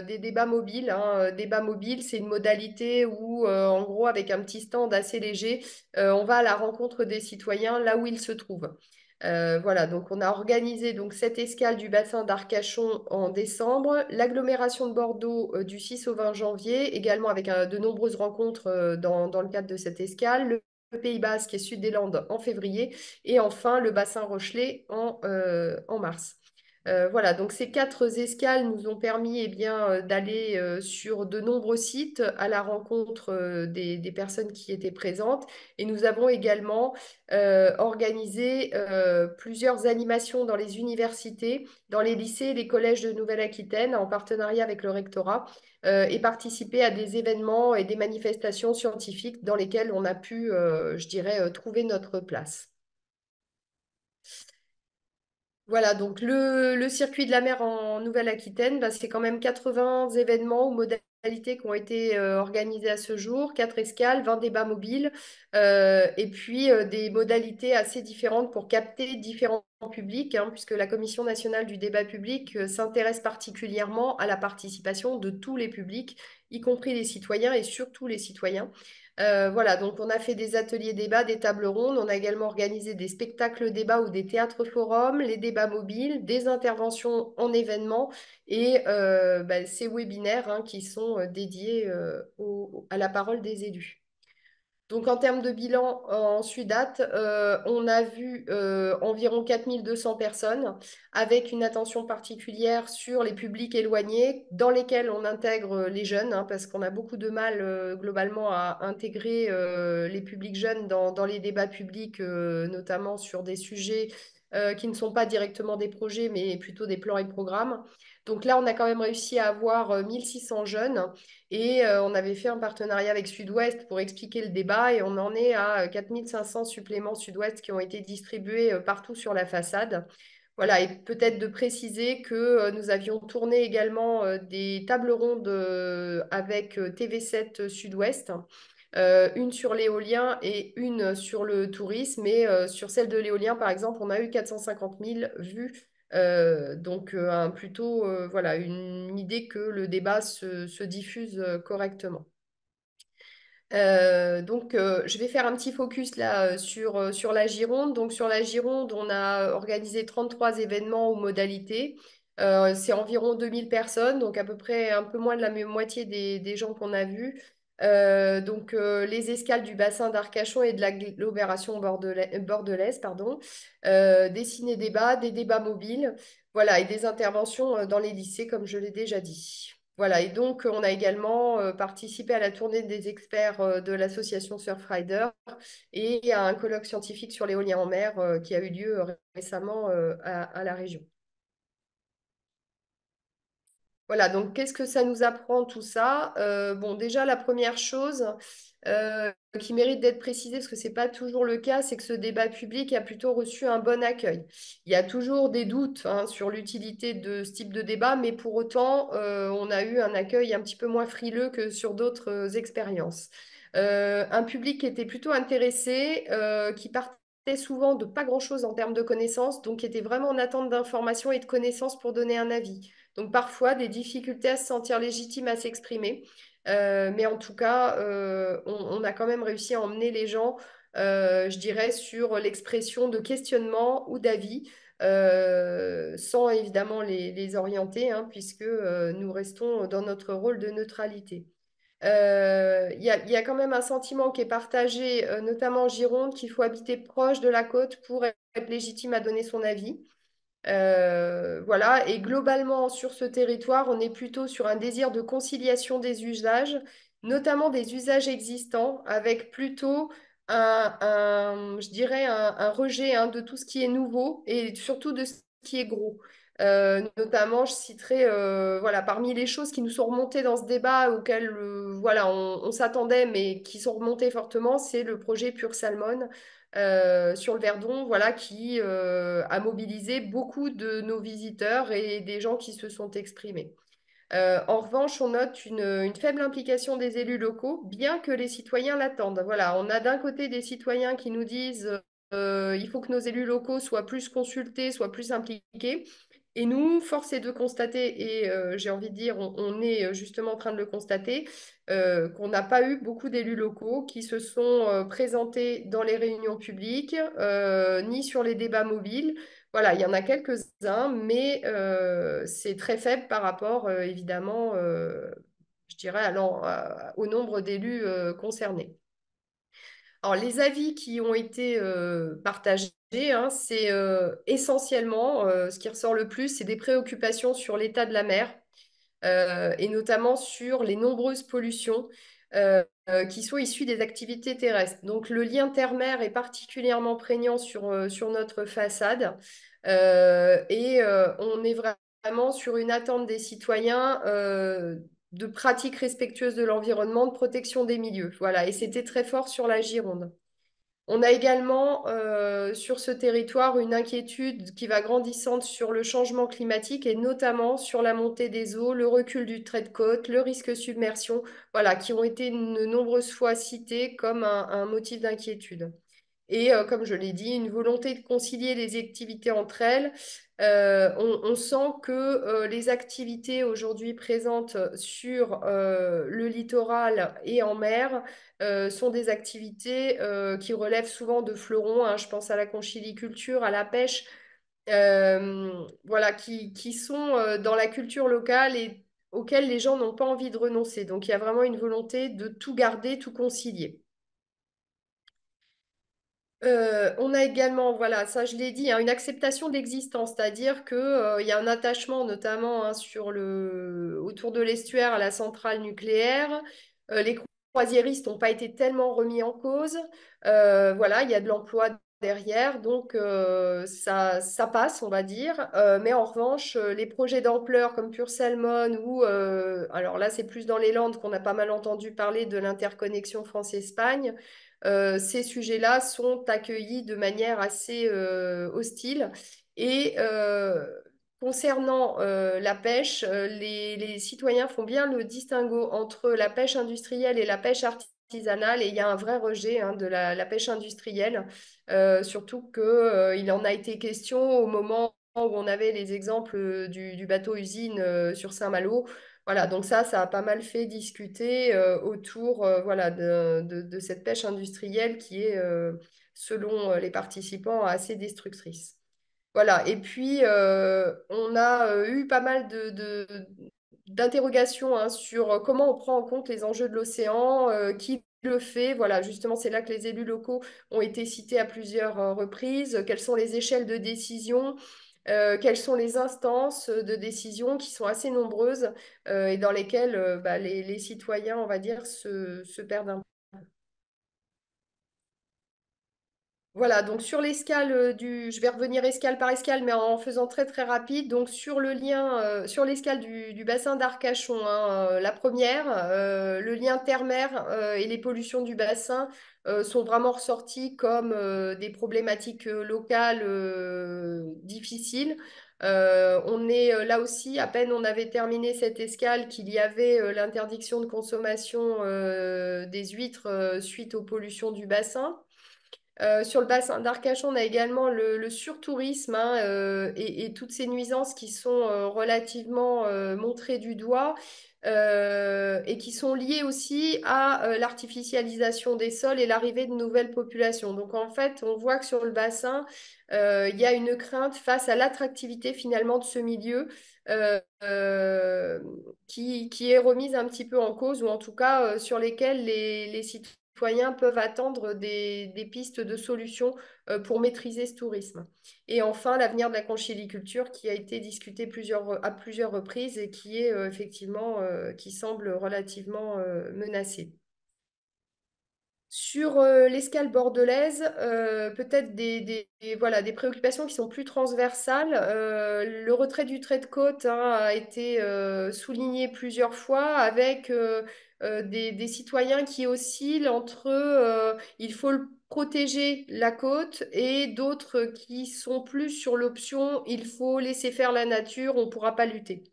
des débats mobiles, hein. Débat mobile, c'est une modalité où, en gros, avec un petit stand assez léger, on va à la rencontre des citoyens là où ils se trouvent. Voilà, donc on a organisé donc cette escale du bassin d'Arcachon en décembre, l'agglomération de Bordeaux du 6 au 20 janvier, également avec de nombreuses rencontres dans le cadre de cette escale, le Pays Basque et Sud des Landes en février, et enfin le bassin Rochelais en mars. Voilà, donc ces 4 escales nous ont permis eh bien, d'aller sur de nombreux sites à la rencontre des personnes qui étaient présentes. Et nous avons également organisé plusieurs animations dans les universités, dans les lycées et les collèges de Nouvelle-Aquitaine en partenariat avec le rectorat et participé à des événements et des manifestations scientifiques dans lesquelles on a pu, je dirais, trouver notre place. Voilà, donc le circuit de la mer en Nouvelle-Aquitaine, bah, c'est quand même 80 événements ou modalités qui ont été organisés à ce jour, 4 escales, 20 débats mobiles, et puis des modalités assez différentes pour capter différents publics, hein, puisque la Commission nationale du débat public s'intéresse particulièrement à la participation de tous les publics, y compris les citoyens et surtout les citoyens. Voilà, donc on a fait des ateliers débats, des tables rondes, on a également organisé des spectacles débats ou des théâtres forums, les débats mobiles, des interventions en événements et ces webinaires hein, qui sont dédiés à la parole des élus. Donc, en termes de bilan en Sudate, on a vu environ 4200 personnes avec une attention particulière sur les publics éloignés dans lesquels on intègre les jeunes, hein, parce qu'on a beaucoup de mal globalement à intégrer les publics jeunes dans les débats publics, notamment sur des sujets qui ne sont pas directement des projets, mais plutôt des plans et programmes. Donc là, on a quand même réussi à avoir 1600 jeunes et on avait fait un partenariat avec Sud-Ouest pour expliquer le débat et on en est à 4500 suppléments Sud-Ouest qui ont été distribués partout sur la façade. Voilà, et peut-être de préciser que nous avions tourné également des tables rondes avec TV7 Sud-Ouest. Une sur l'éolien et une sur le tourisme. Et sur celle de l'éolien, par exemple, on a eu 450 000 vues. Donc, plutôt voilà, une idée que le débat se diffuse correctement. Je vais faire un petit focus là sur la Gironde. Donc, sur la Gironde, on a organisé 33 événements ou modalités. C'est environ 2000 personnes, donc à peu près un peu moins de la moitié des gens qu'on a vus. Les escales du bassin d'Arcachon et de l'agglomération bordelaise, pardon, des ciné-débats, des débats mobiles, voilà, et des interventions dans les lycées, comme je l'ai déjà dit. Voilà, et donc on a également participé à la tournée des experts de l'association Surfrider et à un colloque scientifique sur l'éolien en mer qui a eu lieu récemment à la région. Voilà, donc qu'est-ce que ça nous apprend tout ça? Bon, déjà, la première chose qui mérite d'être précisée, parce que ce n'est pas toujours le cas, c'est que ce débat public a plutôt reçu un bon accueil. Il y a toujours des doutes hein, sur l'utilité de ce type de débat, mais pour autant, on a eu un accueil un petit peu moins frileux que sur d'autres expériences. Un public qui était plutôt intéressé, qui partait souvent de pas grand-chose en termes de connaissances, donc qui étaient vraiment en attente d'informations et de connaissances pour donner un avis. Donc parfois des difficultés à se sentir légitime à s'exprimer. Mais en tout cas, on a quand même réussi à emmener les gens, je dirais, sur l'expression de questionnement ou d'avis, sans évidemment les orienter, hein, puisque nous restons dans notre rôle de neutralité. Il y a quand même un sentiment qui est partagé, notamment en Gironde, qu'il faut habiter proche de la côte pour être légitime à donner son avis. Voilà, et globalement sur ce territoire, on est plutôt sur un désir de conciliation des usages, notamment des usages existants, avec plutôt je dirais un rejet, hein, de tout ce qui est nouveau et surtout de ce qui est gros. Notamment, je citerai, voilà, parmi les choses qui nous sont remontées dans ce débat auquel voilà, on s'attendait, mais qui sont remontées fortement, c'est le projet Pure Salmon sur le Verdon, voilà, qui a mobilisé beaucoup de nos visiteurs et des gens qui se sont exprimés. En revanche, on note une faible implication des élus locaux, bien que les citoyens l'attendent. Voilà, on a d'un côté des citoyens qui nous disent il faut que nos élus locaux soient plus consultés, soient plus impliqués. Et nous, force est de constater, et j'ai envie de dire, on est justement en train de le constater, qu'on n'a pas eu beaucoup d'élus locaux qui se sont présentés dans les réunions publiques, ni sur les débats mobiles. Voilà, il y en a quelques-uns, mais c'est très faible par rapport, évidemment, je dirais, au nombre d'élus concernés. Alors, les avis qui ont été partagés, hein, c'est essentiellement, ce qui ressort le plus, c'est des préoccupations sur l'état de la mer, et notamment sur les nombreuses pollutions qui sont issues des activités terrestres. Donc le lien terre-mer est particulièrement prégnant sur notre façade, et on est vraiment sur une attente des citoyens de pratiques respectueuses de l'environnement, de protection des milieux. Voilà, et c'était très fort sur la Gironde. On a également sur ce territoire une inquiétude qui va grandissante sur le changement climatique et notamment sur la montée des eaux, le recul du trait de côte, le risque de submersion, voilà, qui ont été de nombreuses fois cités comme un motif d'inquiétude. Et comme je l'ai dit, une volonté de concilier les activités entre elles. On sent que les activités aujourd'hui présentes sur le littoral et en mer sont des activités qui relèvent souvent de fleurons, hein. Je pense à la conchyliculture, à la pêche, voilà, qui sont dans la culture locale et auxquelles les gens n'ont pas envie de renoncer. Donc il y a vraiment une volonté de tout garder, tout concilier. On a également, voilà, ça je l'ai dit, hein, une acceptation de l'existence, c'est-à-dire que, il y a un attachement notamment, hein, autour de l'estuaire à la centrale nucléaire. Les croisiéristes n'ont pas été tellement remis en cause. Voilà, il y a de l'emploi derrière, donc ça passe, on va dire. Mais en revanche, les projets d'ampleur comme Pure Salmon ou, alors là c'est plus dans les Landes qu'on a pas mal entendu parler de l'interconnexion France-Espagne. Ces sujets-là sont accueillis de manière assez hostile. Et concernant la pêche, les citoyens font bien le distinguo entre la pêche industrielle et la pêche artisanale. Et il y a un vrai rejet, hein, de la pêche industrielle, surtout qu'il en a été question au moment où on avait les exemples du bateau-usine sur Saint-Malo. Voilà, donc ça a pas mal fait discuter autour, voilà, de cette pêche industrielle qui est, selon les participants, assez destructrice. Voilà, et puis on a eu pas mal d'interrogations, hein, sur comment on prend en compte les enjeux de l'océan, qui le fait. Voilà, justement, c'est là que les élus locaux ont été cités à plusieurs reprises. Quelles sont les échelles de décision? Quelles sont les instances de décision qui sont assez nombreuses et dans lesquelles bah, les citoyens, on va dire, se perdent un peu. Voilà, donc sur l'escale je vais revenir escale par escale, mais en faisant très très rapide. Donc sur le lien, sur l'escale du bassin d'Arcachon, hein, la première, le lien terre-mer et les pollutions du bassin sont vraiment ressortis comme des problématiques locales difficiles. On est là aussi, à peine on avait terminé cette escale, qu'il y avait l'interdiction de consommation des huîtres suite aux pollutions du bassin. Sur le bassin d'Arcachon, on a également le surtourisme, hein, et toutes ces nuisances qui sont relativement montrées du doigt, et qui sont liées aussi à l'artificialisation des sols et l'arrivée de nouvelles populations. Donc en fait, on voit que sur le bassin, il y a une crainte face à l'attractivité finalement de ce milieu, qui est remise un petit peu en cause, ou en tout cas sur lesquels les citoyens peuvent attendre des pistes de solutions pour maîtriser ce tourisme. Et enfin, l'avenir de la conchyliculture qui a été discuté à plusieurs reprises et qui est effectivement, qui semble relativement menacé. Sur l'escale bordelaise, peut-être voilà, des préoccupations qui sont plus transversales. Le retrait du trait de côte, hein, a été souligné plusieurs fois avec des citoyens qui oscillent entre il faut protéger la côte et d'autres qui sont plus sur l'option il faut laisser faire la nature, on ne pourra pas lutter.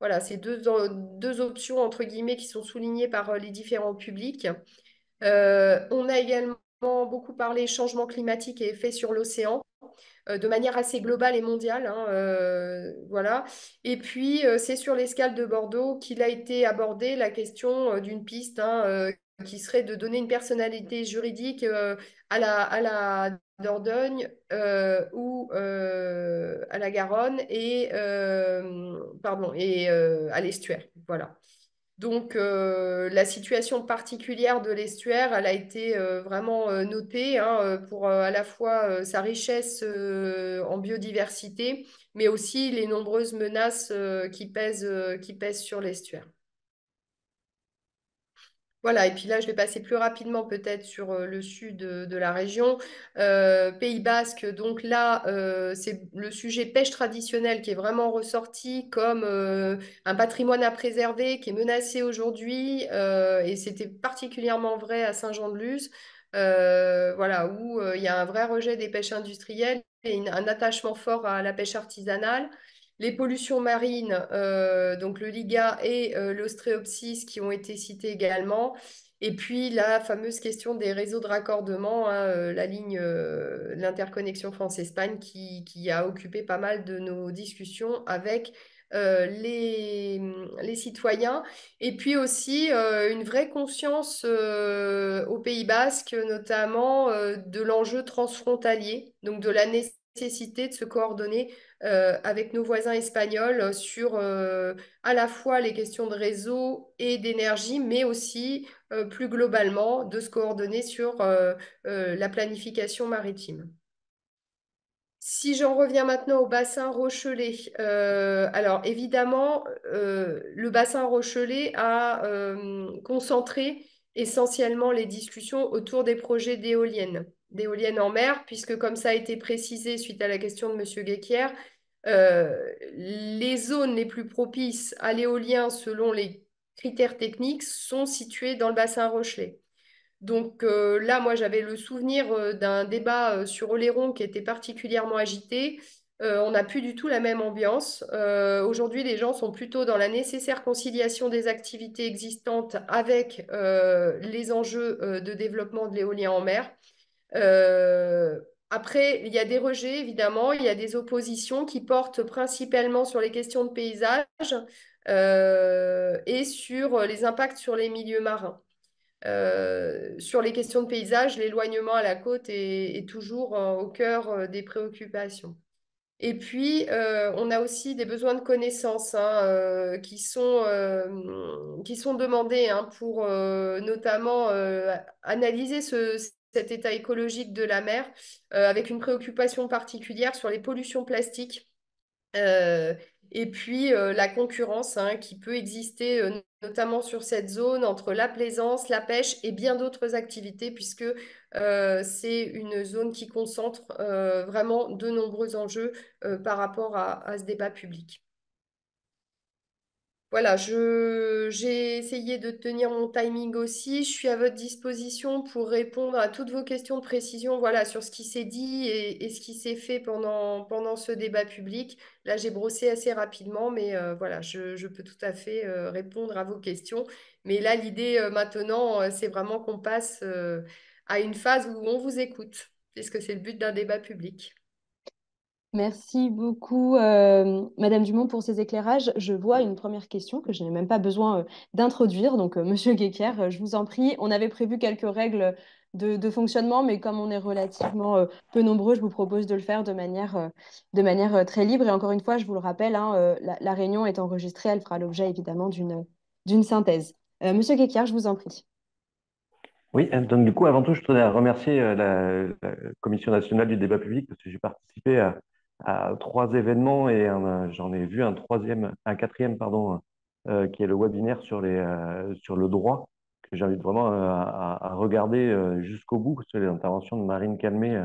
Voilà, c'est deux options entre guillemets qui sont soulignées par les différents publics. On a également beaucoup parlé changement climatique et effets sur l'océan, de manière assez globale et mondiale, hein, voilà. Et puis, c'est sur l'escale de Bordeaux qu'il a été abordé la question d'une piste, hein, qui serait de donner une personnalité juridique à la Dordogne, ou à la Garonne et à l'estuaire. Voilà. Donc, la situation particulière de l'estuaire, elle a été vraiment notée, hein, pour à la fois sa richesse en biodiversité, mais aussi les nombreuses menaces qui pèsent sur l'estuaire. Voilà, et puis là, je vais passer plus rapidement peut-être sur le sud de la région. Pays Basque, donc là, c'est le sujet pêche traditionnelle qui est vraiment ressorti comme un patrimoine à préserver, qui est menacé aujourd'hui, et c'était particulièrement vrai à Saint-Jean-de-Luz, voilà, où il y a un vrai rejet des pêches industrielles et un attachement fort à la pêche artisanale. Les pollutions marines, donc le LIGA et l'Ostréopsis qui ont été cités également. Et puis la fameuse question des réseaux de raccordement, hein, la ligne, l'interconnexion France-Espagne qui a occupé pas mal de nos discussions avec les citoyens. Et puis aussi une vraie conscience au Pays Basque, notamment de l'enjeu transfrontalier, donc de la nécessité de se coordonner avec nos voisins espagnols sur à la fois les questions de réseau et d'énergie, mais aussi plus globalement de se coordonner sur la planification maritime. Si j'en reviens maintenant au bassin Rochelet, alors évidemment, le bassin Rochelet a concentré essentiellement les discussions autour des projets d'éoliennes en mer, puisque comme ça a été précisé suite à la question de M. Guéquier, les zones les plus propices à l'éolien selon les critères techniques sont situées dans le bassin Rochelet. Donc là, moi, j'avais le souvenir d'un débat sur Oléron qui était particulièrement agité. On n'a plus du tout la même ambiance. Aujourd'hui, les gens sont plutôt dans la nécessaire conciliation des activités existantes avec les enjeux de développement de l'éolien en mer. Euh, Après, il y a des rejets, évidemment, il y a des oppositions qui portent principalement sur les questions de paysage et sur les impacts sur les milieux marins. Sur les questions de paysage, l'éloignement à la côte est toujours au cœur des préoccupations. Et puis, on a aussi des besoins de connaissances, hein, qui sont demandés, hein, pour notamment analyser cet état écologique de la mer, avec une préoccupation particulière sur les pollutions plastiques. Euh, et puis la concurrence, hein, qui peut exister notamment sur cette zone entre la plaisance, la pêche et bien d'autres activités, puisque c'est une zone qui concentre vraiment de nombreux enjeux par rapport à ce débat public. Voilà, j'ai essayé de tenir mon timing aussi. Je suis à votre disposition pour répondre à toutes vos questions de précision, voilà, sur ce qui s'est dit et ce qui s'est fait pendant ce débat public. Là, j'ai brossé assez rapidement, mais voilà, je peux tout à fait répondre à vos questions. Mais là, l'idée maintenant, c'est vraiment qu'on passe à une phase où on vous écoute. puisque c'est le but d'un débat public. Merci beaucoup, Madame Dumont, pour ces éclairages. Je vois une première question que je n'ai même pas besoin d'introduire. Donc, Monsieur Guéquer, je vous en prie. On avait prévu quelques règles de fonctionnement, mais comme on est relativement peu nombreux, je vous propose de le faire de manière très libre. Et encore une fois, je vous le rappelle, hein, la réunion est enregistrée. Elle fera l'objet évidemment d'une synthèse. Monsieur Guéquer, je vous en prie. Oui, donc du coup, avant tout, je tenais à remercier la Commission nationale du débat public parce que j'ai participé à trois événements et j'en ai vu un quatrième, pardon, qui est le webinaire sur le droit, que j'invite vraiment à regarder jusqu'au bout, parce que l'intervention de Marine Calmet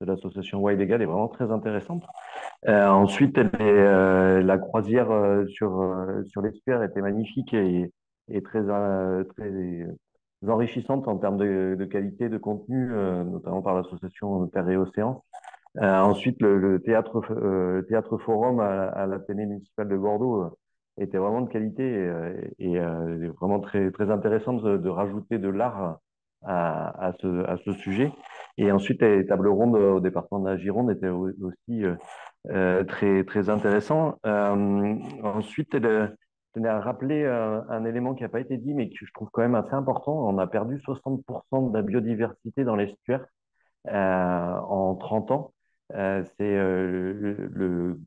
de l'association Why Legal est vraiment très intéressante. Ensuite, la croisière sur l'estuaire était magnifique et très enrichissante en termes de qualité, de contenu, notamment par l'association Terre et Océan. Ensuite, le théâtre forum à la télé municipale de Bordeaux était vraiment de qualité et vraiment très, très intéressant de rajouter de l'art à ce sujet. Et ensuite, les tables rondes au département de la Gironde étaient aussi très, très intéressant. Ensuite, je tenais à rappeler un élément qui n'a pas été dit, mais que je trouve quand même assez important. On a perdu 60% de la biodiversité dans l'estuaire en 30 ans. C'est le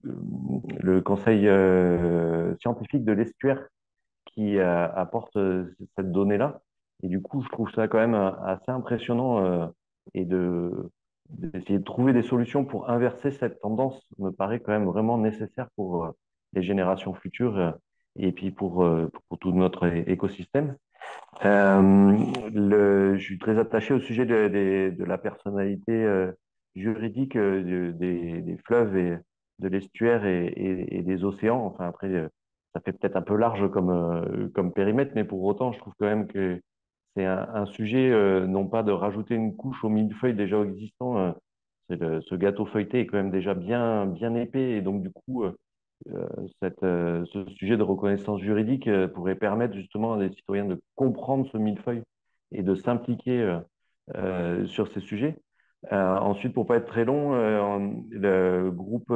conseil scientifique de l'estuaire qui apporte cette donnée-là. Et du coup, je trouve ça quand même assez impressionnant et d'essayer de trouver des solutions pour inverser cette tendance me paraît quand même vraiment nécessaire pour les générations futures et puis pour tout notre écosystème. Je suis très attaché au sujet de la personnalité juridique des fleuves et de l'estuaire et des océans. Enfin, après, ça fait peut-être un peu large comme périmètre, mais pour autant, je trouve quand même que c'est un sujet, non pas de rajouter une couche au millefeuille déjà existant. Ce gâteau feuilleté est quand même déjà bien, bien épais, et donc du coup, euh, ce sujet de reconnaissance juridique pourrait permettre justement à des citoyens de comprendre ce millefeuille et de s'impliquer sur ces sujets. Ensuite, pour pas être très long, le groupe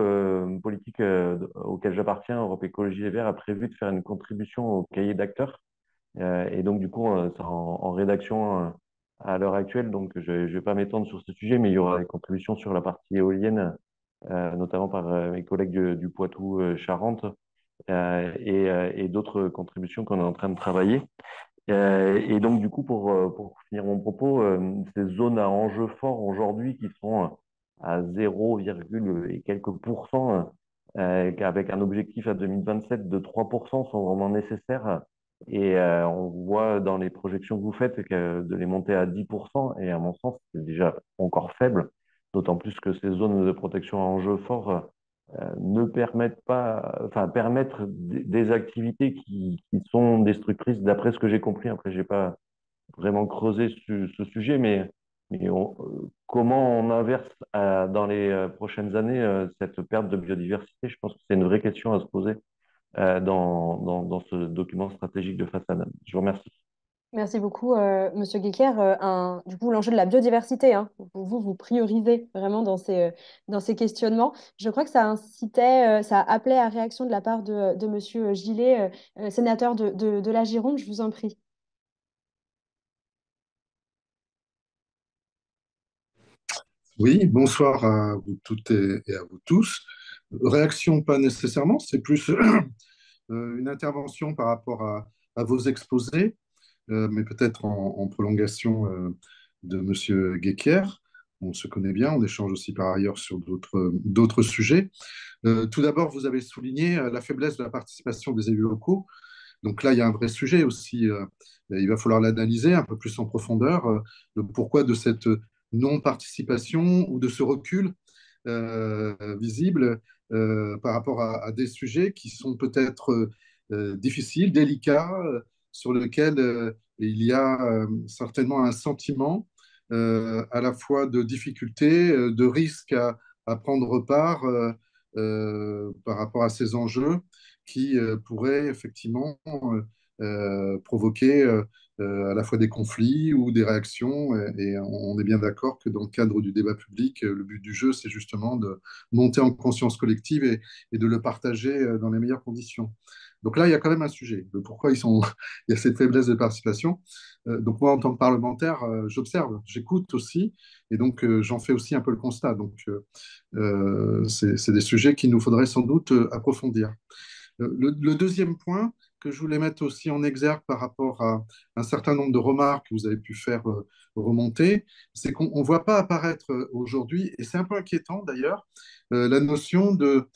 politique auquel j'appartiens, Europe Écologie Les Verts, a prévu de faire une contribution au cahier d'acteurs. Et donc, du coup, c'est en rédaction à l'heure actuelle, donc je ne vais pas m'étendre sur ce sujet, mais il y aura des contributions sur la partie éolienne, notamment par mes collègues du Poitou-Charentes, et d'autres contributions qu'on est en train de travailler. Et donc, du coup, pour finir mon propos, ces zones à enjeu fort aujourd'hui qui sont à 0, et quelques pourcents, avec un objectif à 2027 de 3% sont vraiment nécessaires. Et on voit dans les projections que vous faites que de les monter à 10%, et à mon sens, c'est déjà encore faible, d'autant plus que ces zones de protection à enjeu fort ne permettent pas, enfin, permettre des activités qui sont destructrices, d'après ce que j'ai compris. Après, j'ai pas vraiment creusé ce sujet, mais comment on inverse dans les prochaines années cette perte de biodiversité? Je pense que c'est une vraie question à se poser dans ce document stratégique de façade. Je vous remercie. Merci beaucoup, Monsieur Guéquer. Du coup, l'enjeu de la biodiversité, hein, vous priorisez vraiment dans ces questionnements. Je crois que ça incitait, ça appelait à réaction de la part de Monsieur Gillet, sénateur de la Gironde. Je vous en prie. Oui, bonsoir à vous toutes et à vous tous. Réaction, pas nécessairement, c'est plus une intervention par rapport à vos exposés, mais peut-être en prolongation de Monsieur Guéquier. On se connaît bien, on échange aussi par ailleurs sur d'autres sujets. Tout d'abord, vous avez souligné la faiblesse de la participation des élus locaux. Donc là, il y a un vrai sujet aussi. Il va falloir l'analyser un peu plus en profondeur, le pourquoi de cette non-participation ou de ce recul visible par rapport à des sujets qui sont peut-être difficiles, délicats, sur lesquels il y a certainement un sentiment à la fois de difficulté, de risque à prendre part par rapport à ces enjeux qui pourraient effectivement provoquer à la fois des conflits ou des réactions. Et on est bien d'accord que dans le cadre du débat public, le but du jeu, c'est justement de monter en conscience collective et de le partager dans les meilleures conditions. Donc là, il y a quand même un sujet. Le pourquoi il y a cette faiblesse de participation. Donc moi, en tant que parlementaire, j'observe, j'écoute aussi, et donc j'en fais aussi un peu le constat. Donc c'est des sujets qu'il nous faudrait sans doute approfondir. Le deuxième point que je voulais mettre aussi en exergue par rapport à un certain nombre de remarques que vous avez pu faire remonter, c'est qu'on ne voit pas apparaître aujourd'hui, et c'est un peu inquiétant d'ailleurs, la notion de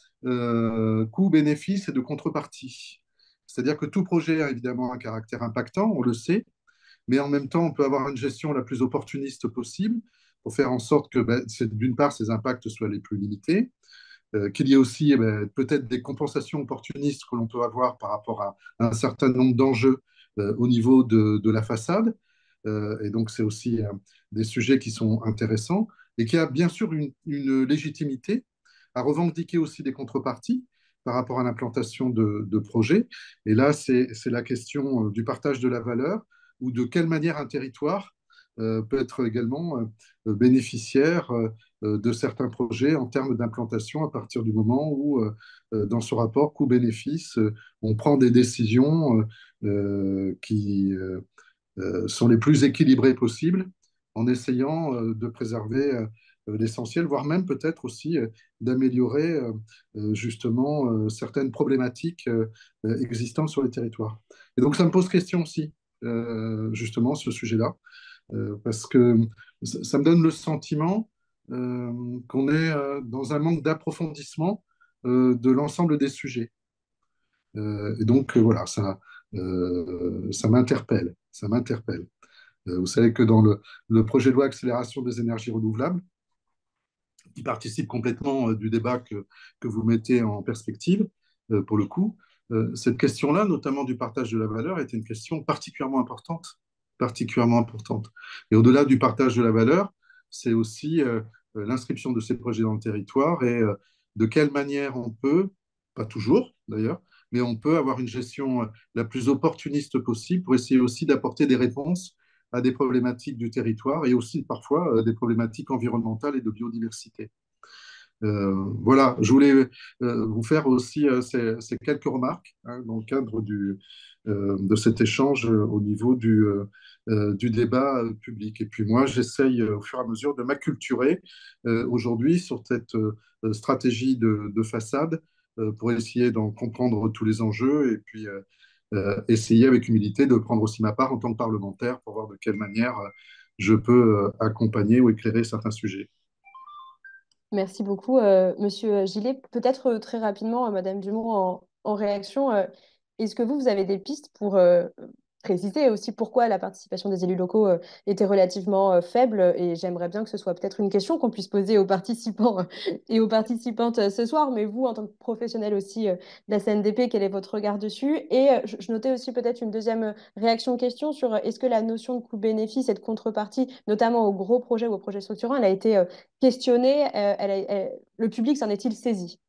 coût-bénéfice et de contrepartie. C'est-à-dire que tout projet a évidemment un caractère impactant, on le sait, mais en même temps, on peut avoir une gestion la plus opportuniste possible pour faire en sorte que, ben, d'une part, ces impacts soient les plus limités, qu'il y ait aussi peut-être des compensations opportunistes que l'on peut avoir par rapport à un certain nombre d'enjeux au niveau de la façade. Et donc, c'est aussi des sujets qui sont intéressants et qui a bien sûr une légitimité à revendiquer aussi des contreparties par rapport à l'implantation de projets. Et là, c'est la question du partage de la valeur ou de quelle manière un territoire peut être également bénéficiaire de certains projets en termes d'implantation à partir du moment où, dans ce rapport coût-bénéfice, on prend des décisions qui sont les plus équilibrées possibles en essayant de préserver l'essentiel, voire même peut-être aussi d'améliorer justement certaines problématiques existantes sur les territoires. Et donc ça me pose question aussi, justement, ce sujet-là, parce que ça me donne le sentiment qu'on est dans un manque d'approfondissement de l'ensemble des sujets. Et donc, voilà, ça m'interpelle. Ça m'interpelle. Vous savez que dans le projet de loi accélération des énergies renouvelables, qui participe complètement du débat que vous mettez en perspective, pour le coup, cette question-là, notamment du partage de la valeur, est une question particulièrement importante. Particulièrement importante. Et au-delà du partage de la valeur, c'est aussi l'inscription de ces projets dans le territoire et de quelle manière on peut, pas toujours d'ailleurs, mais on peut avoir une gestion la plus opportuniste possible pour essayer aussi d'apporter des réponses à des problématiques du territoire et aussi parfois des problématiques environnementales et de biodiversité. Voilà, je voulais vous faire aussi ces quelques remarques dans le cadre de cet échange au niveau du débat public. Et puis moi, j'essaye au fur et à mesure de m'acculturer aujourd'hui sur cette stratégie de façade pour essayer d'en comprendre tous les enjeux et puis essayer avec humilité de prendre aussi ma part en tant que parlementaire pour voir de quelle manière je peux accompagner ou éclairer certains sujets. Merci beaucoup, Monsieur Gillet. Peut-être très rapidement, Madame Dumont, en réaction, est-ce que vous avez des pistes pour préciser aussi pourquoi la participation des élus locaux était relativement faible? Et j'aimerais bien que ce soit peut-être une question qu'on puisse poser aux participants et aux participantes ce soir. Mais vous, en tant que professionnel aussi de la CNDP, quel est votre regard dessus? Et je notais aussi peut-être une deuxième réaction-question sur est-ce que la notion de coût-bénéfice et de contrepartie, notamment aux gros projets ou aux projets structurants, elle a été questionnée, le public s'en est-il saisi?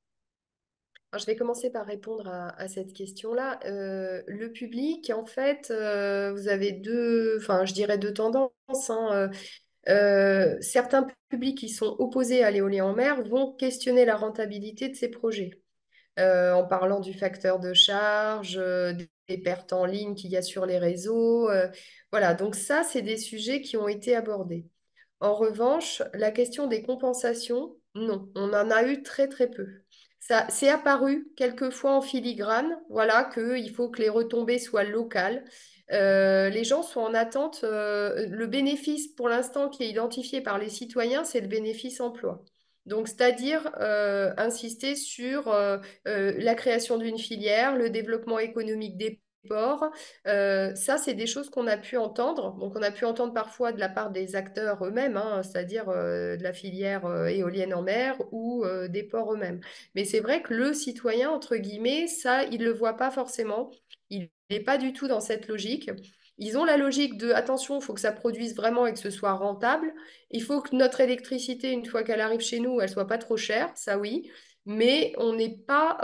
Alors, je vais commencer par répondre à cette question-là. Le public, en fait, vous avez deux, enfin, je dirais deux tendances, hein. Certains publics qui sont opposés à l'éolien en mer vont questionner la rentabilité de ces projets, en parlant du facteur de charge, des pertes en ligne qu'il y a sur les réseaux. Voilà, donc ça, c'est des sujets qui ont été abordés. En revanche, la question des compensations, non, on en a eu très très peu. Ça c'est apparu quelquefois en filigrane, voilà, qu'il faut que les retombées soient locales. Les gens sont en attente. Le bénéfice pour l'instant qui est identifié par les citoyens, c'est le bénéfice emploi. Donc, c'est-à-dire insister sur la création d'une filière, le développement économique des ports. Ça, c'est des choses qu'on a pu entendre. Donc, on a pu entendre parfois de la part des acteurs eux-mêmes, hein, c'est-à-dire de la filière éolienne en mer ou des ports eux-mêmes. Mais c'est vrai que le citoyen, entre guillemets, ça, il ne le voit pas forcément. Il n'est pas du tout dans cette logique. Ils ont la logique de, attention, il faut que ça produise vraiment et que ce soit rentable. Il faut que notre électricité, une fois qu'elle arrive chez nous, elle soit pas trop chère, ça oui. Mais on n'est pas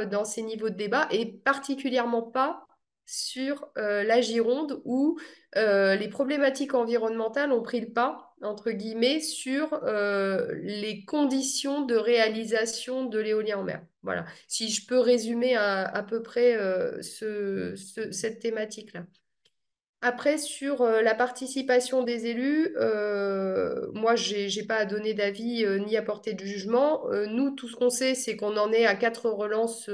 dans ces niveaux de débat et particulièrement pas sur la Gironde où les problématiques environnementales ont pris le pas, entre guillemets, sur les conditions de réalisation de l'éolien en mer. Voilà, si je peux résumer à peu près cette thématique-là. Après, sur la participation des élus, moi, j'ai pas à donner d'avis ni à porter de jugement. Nous, tout ce qu'on sait, c'est qu'on en est à 4 relances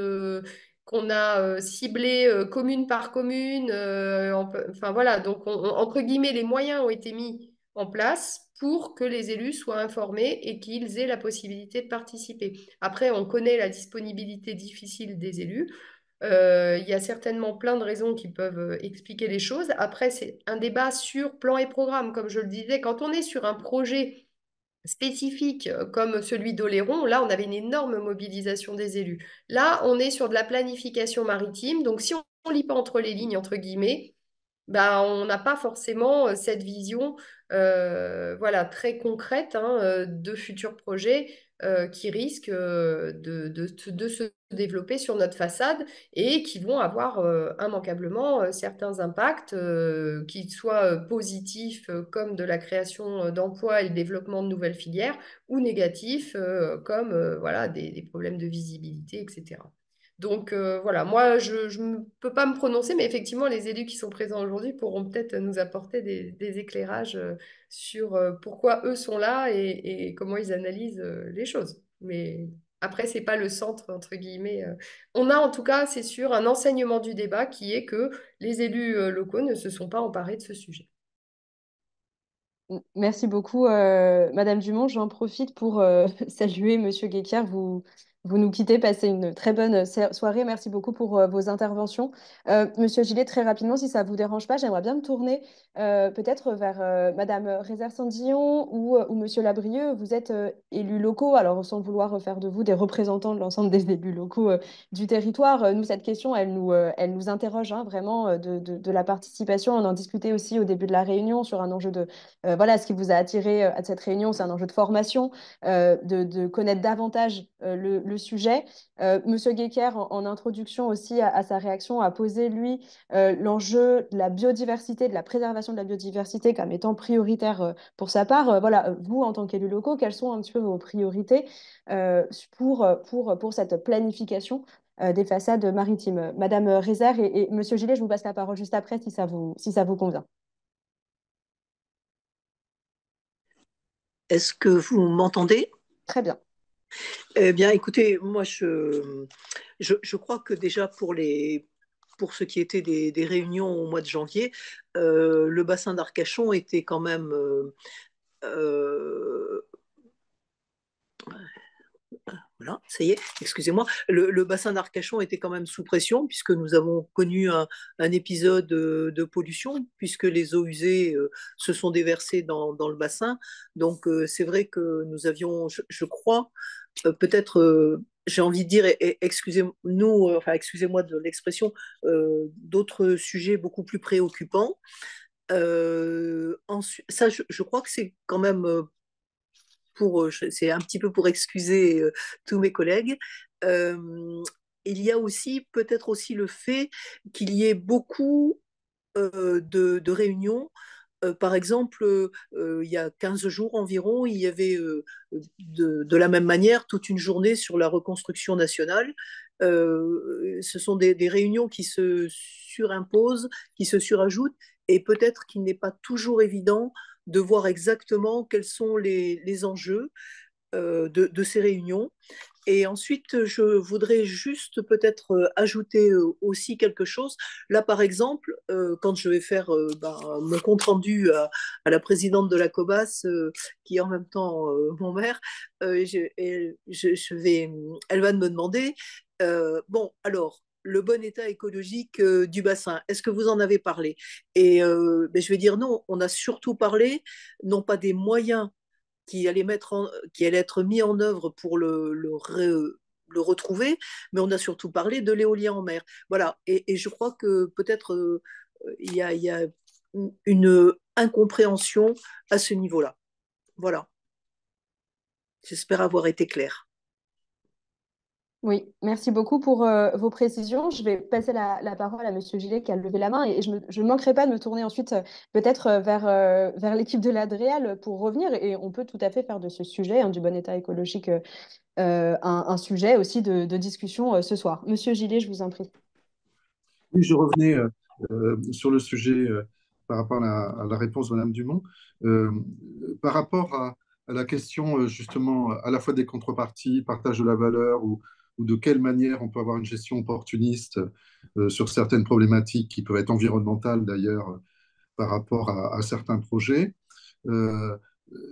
qu'on a ciblées commune par commune. Enfin, voilà, donc, entre guillemets, les moyens ont été mis en place pour que les élus soient informés et qu'ils aient la possibilité de participer. Après, on connaît la disponibilité difficile des élus. Il y a certainement plein de raisons qui peuvent expliquer les choses. Après, c'est un débat sur plan et programme, comme je le disais. Quand on est sur un projet spécifique comme celui d'Oléron, là, on avait une énorme mobilisation des élus. Là, on est sur de la planification maritime. Donc, si on ne lit pas entre les lignes, entre guillemets, bah, on n'a pas forcément cette vision voilà, très concrète hein, de futurs projets qui risquent de se développer sur notre façade et qui vont avoir immanquablement certains impacts, qu'ils soient positifs comme de la création d'emplois et le développement de nouvelles filières, ou négatifs comme voilà, des problèmes de visibilité, etc. Donc voilà, moi je ne peux pas me prononcer, mais effectivement les élus qui sont présents aujourd'hui pourront peut-être nous apporter des éclairages sur pourquoi eux sont là et comment ils analysent les choses. Mais après, c'est pas le centre, entre guillemets. On a en tout cas, c'est sûr, un enseignement du débat qui est que les élus locaux ne se sont pas emparés de ce sujet. Merci beaucoup, Madame Dumont. J'en profite pour saluer Monsieur Guéquière. Vous nous quittez, passez une très bonne soirée. Merci beaucoup pour vos interventions. Monsieur Gillet, très rapidement, si ça ne vous dérange pas, j'aimerais bien me tourner peut-être vers Madame Rézère-Sandillon ou Monsieur Labrieux. Vous êtes élus locaux, alors sans vouloir faire de vous des représentants de l'ensemble des élus locaux du territoire. Nous, cette question, elle nous interroge hein, vraiment de la participation. On en discutait aussi au début de la réunion sur un enjeu de voilà, ce qui vous a attiré à cette réunion, c'est un enjeu de formation, de connaître davantage le sujet. Monsieur Guéquer, en introduction aussi à sa réaction, a posé, lui, l'enjeu de la biodiversité, de la préservation de la biodiversité comme étant prioritaire pour sa part. Voilà, vous, en tant qu'élus locaux, quelles sont un petit peu vos priorités pour cette planification des façades maritimes? Madame Rézère et Monsieur Gillet, je vous passe la parole juste après si ça vous convient. Est-ce que vous m'entendez? Très bien. Eh bien, écoutez, moi, je crois que déjà pour ce qui était des réunions au mois de janvier, le bassin d'Arcachon était quand même euh, voilà, ça y est, excusez-moi, le bassin d'Arcachon était quand même sous pression puisque nous avons connu un épisode de pollution puisque les eaux usées se sont déversées dans le bassin. Donc c'est vrai que nous avions, je crois, peut-être, j'ai envie de dire, excusez-nous, enfin excusez-moi de l'expression, d'autres sujets beaucoup plus préoccupants. Ensuite, ça, je crois que c'est quand même c'est un petit peu pour excuser tous mes collègues. Il y a aussi peut-être aussi le fait qu'il y ait beaucoup de réunions. Par exemple, il y a 15 jours environ, il y avait de la même manière toute une journée sur la reconstruction nationale. Ce sont des réunions qui se surimposent, qui se surajoutent, et peut-être qu'il n'est pas toujours évident de voir exactement quels sont les enjeux de ces réunions. Et ensuite, je voudrais juste peut-être ajouter aussi quelque chose. Là, par exemple, quand je vais faire mon compte-rendu à la présidente de la COBAS, qui est en même temps mon maire, elle va me demander, bon, alors, le bon état écologique du bassin, est-ce que vous en avez parlé? Et je vais dire non, on a surtout parlé, non pas des moyens qui allait être mis en œuvre pour le retrouver, mais on a surtout parlé de l'éolien en mer. Voilà, et je crois que peut-être il y a une incompréhension à ce niveau-là. Voilà, j'espère avoir été claire. Oui, merci beaucoup pour vos précisions. Je vais passer la parole à Monsieur Gillet qui a levé la main et je ne manquerai pas de me tourner ensuite peut-être vers l'équipe de l'Adréal pour revenir et on peut tout à fait faire de ce sujet, hein, du bon état écologique, un sujet aussi de discussion ce soir. Monsieur Gillet, je vous en prie. Oui, je revenais sur le sujet par rapport à la réponse de Mme Dumont. Euh, Par rapport à la question justement à la fois des contreparties, partage de la valeur ou de quelle manière on peut avoir une gestion opportuniste sur certaines problématiques qui peuvent être environnementales d'ailleurs par rapport à certains projets. Euh,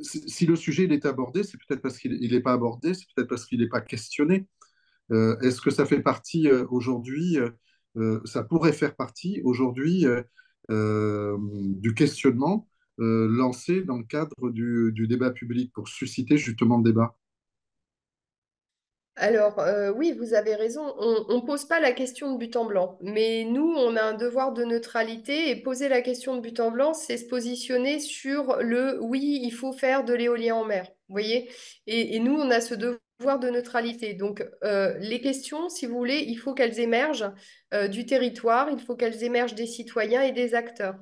si le sujet il est abordé, c'est peut-être parce qu'il n'est pas abordé, c'est peut-être parce qu'il n'est pas questionné. Est-ce que ça fait partie aujourd'hui, ça pourrait faire partie aujourd'hui du questionnement lancé dans le cadre du débat public pour susciter justement le débat? Alors, oui, vous avez raison. On ne pose pas la question de but en blanc, mais nous, on a un devoir de neutralité et poser la question de but en blanc, c'est se positionner sur le oui, il faut faire de l'éolien en mer. Vous voyez? Et nous, on a ce devoir de neutralité. Donc, les questions, si vous voulez, il faut qu'elles émergent du territoire, il faut qu'elles émergent des citoyens et des acteurs.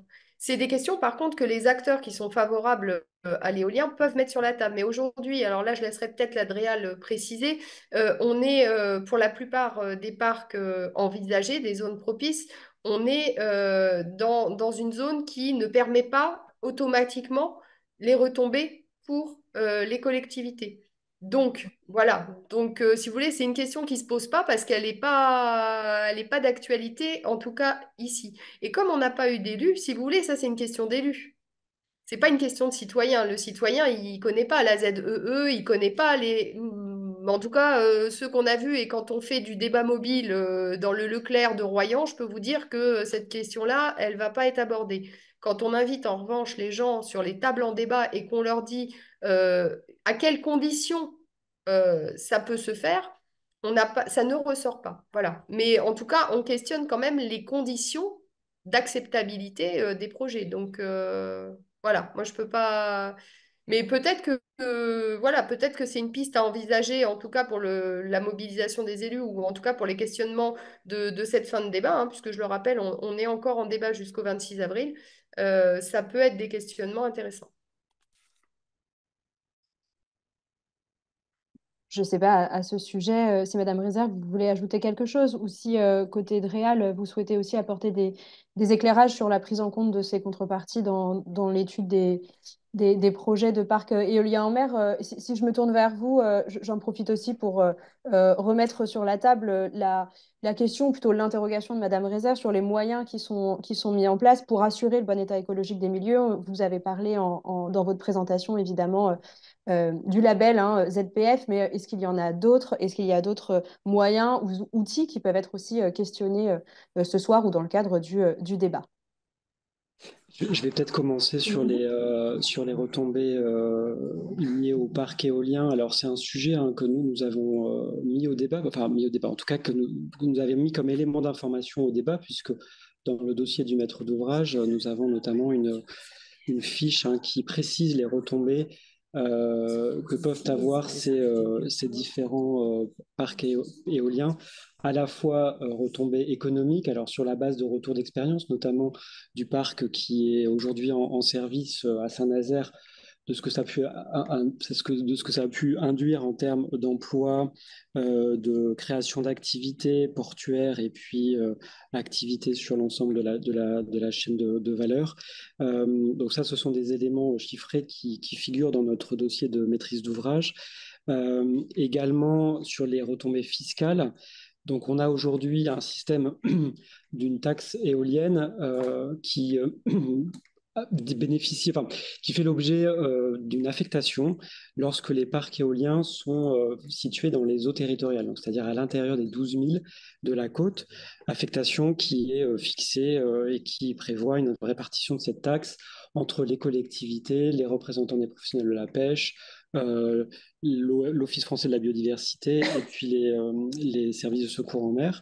C'est des questions, par contre, que les acteurs qui sont favorables à l'éolien peuvent mettre sur la table. Mais aujourd'hui, alors là, je laisserai peut-être l'Adréal préciser. On est, pour la plupart des parcs envisagés, des zones propices, on est dans une zone qui ne permet pas automatiquement les retombées pour les collectivités. Donc, voilà. Donc, si vous voulez, c'est une question qui ne se pose pas parce qu'elle n'est pas d'actualité, en tout cas ici. Et comme on n'a pas eu d'élus, si vous voulez, ça, c'est une question d'élus. C'est pas une question de citoyen. Le citoyen, il connaît pas la ZEE, il connaît pas les. En tout cas, ceux qu'on a vus et quand on fait du débat mobile dans le Leclerc de Royan, je peux vous dire que cette question-là, elle va pas être abordée. Quand on invite en revanche les gens sur les tables en débat et qu'on leur dit à quelles conditions ça peut se faire, on n'a pas, ça ne ressort pas. Voilà. Mais en tout cas, on questionne quand même les conditions d'acceptabilité des projets. Donc, voilà, moi je peux pas. Mais peut-être voilà, peut-être que c'est une piste à envisager, en tout cas pour la mobilisation des élus ou en tout cas pour les questionnements de cette fin de débat, hein, puisque je le rappelle, on est encore en débat jusqu'au 26 avril. Ça peut être des questionnements intéressants. Je ne sais pas à ce sujet si Madame Réserve, vous voulez ajouter quelque chose ou si côté de Réal, vous souhaitez aussi apporter des éclairages sur la prise en compte de ces contreparties dans l'étude des projets de parcs éoliens en mer. Si je me tourne vers vous, j'en profite aussi pour remettre sur la table la question, ou plutôt l'interrogation de Madame Réserve sur les moyens qui sont mis en place pour assurer le bon état écologique des milieux. Vous avez parlé dans votre présentation, évidemment, du label, hein, ZPF, mais est-ce qu'il y en a d'autres? Est-ce qu'il y a d'autres moyens ou outils qui peuvent être aussi questionnés ce soir ou dans le cadre du débat? Je vais peut-être commencer sur les retombées liées au parc éolien. Alors, c'est un sujet hein, que nous avons mis au débat, enfin mis au débat, en tout cas que nous avions mis comme élément d'information au débat, puisque dans le dossier du maître d'ouvrage, nous avons notamment une fiche hein, qui précise les retombées que peuvent avoir ces différents parcs éoliens, à la fois retombées économiques, alors sur la base de retours d'expérience, notamment du parc qui est aujourd'hui en service à Saint-Nazaire, de ce que ça a pu, de ce que ça a pu induire en termes d'emploi, de création d'activités portuaires et puis activités sur l'ensemble de la chaîne de valeur. Donc ça, ce sont des éléments chiffrés qui figurent dans notre dossier de maîtrise d'ouvrage. Également sur les retombées fiscales. Donc on a aujourd'hui un système d'une taxe éolienne qui bénéficie, enfin, qui fait l'objet d'une affectation lorsque les parcs éoliens sont situés dans les eaux territoriales, donc c'est-à-dire à l'intérieur des 12 000 de la côte, affectation qui est fixée et qui prévoit une répartition de cette taxe entre les collectivités, les représentants des professionnels de la pêche, l'Office français de la biodiversité et puis les services de secours en mer.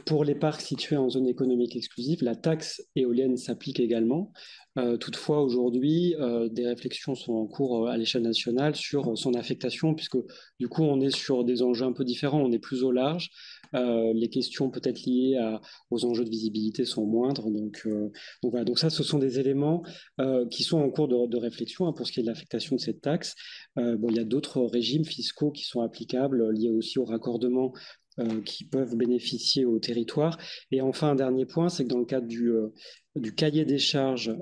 Pour les parcs situés en zone économique exclusive, la taxe éolienne s'applique également. Toutefois, aujourd'hui, des réflexions sont en cours à l'échelle nationale sur son affectation, puisque du coup, on est sur des enjeux un peu différents, on est plus au large. Les questions peut-être liées aux enjeux de visibilité sont moindres. Donc voilà, donc ça, ce sont des éléments qui sont en cours de réflexion, hein, pour ce qui est de l'affectation de cette taxe. Bon, il y a d'autres régimes fiscaux qui sont applicables, liés aussi au raccordement qui peuvent bénéficier au territoire. Et enfin, un dernier point, c'est que dans le cadre du cahier des charges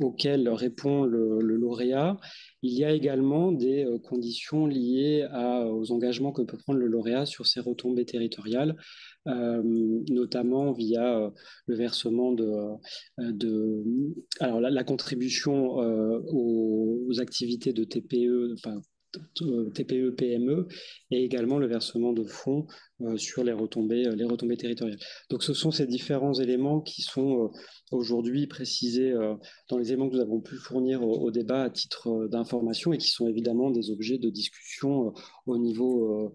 auquel répond le lauréat, il y a également des conditions liées aux engagements que peut prendre le lauréat sur ses retombées territoriales, notamment via le versement alors la contribution aux activités de TPE, enfin TPE, PME, et également le versement de fonds sur les retombées territoriales. Donc ce sont ces différents éléments qui sont aujourd'hui précisés dans les éléments que nous avons pu fournir au débat à titre d'information et qui sont évidemment des objets de discussion au niveau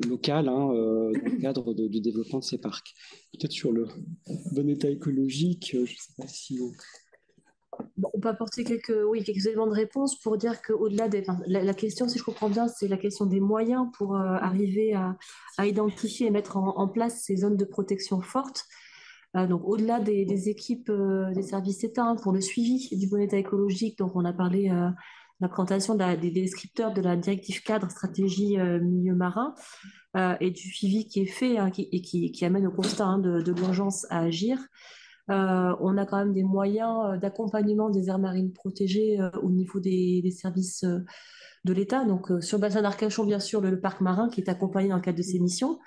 local, hein, dans le cadre du développement de ces parcs. Peut-être sur le bon état écologique, je ne sais pas si... Bon, on peut apporter quelques éléments de réponse pour dire qu'au-delà la question, si je comprends bien, c'est la question des moyens pour arriver à identifier et mettre en place ces zones de protection fortes. Donc, au-delà des équipes des services État, hein, pour le suivi du bon état écologique, donc on a parlé de la présentation des descripteurs de la directive cadre stratégie milieu marin et du suivi qui est fait, hein, qui amène au constat, hein, de l'urgence à agir. On a quand même des moyens d'accompagnement des aires marines protégées au niveau des services de l'État. Donc, sur le bassin d'Arcachon, bien sûr, le parc marin qui est accompagné dans le cadre de ces missions.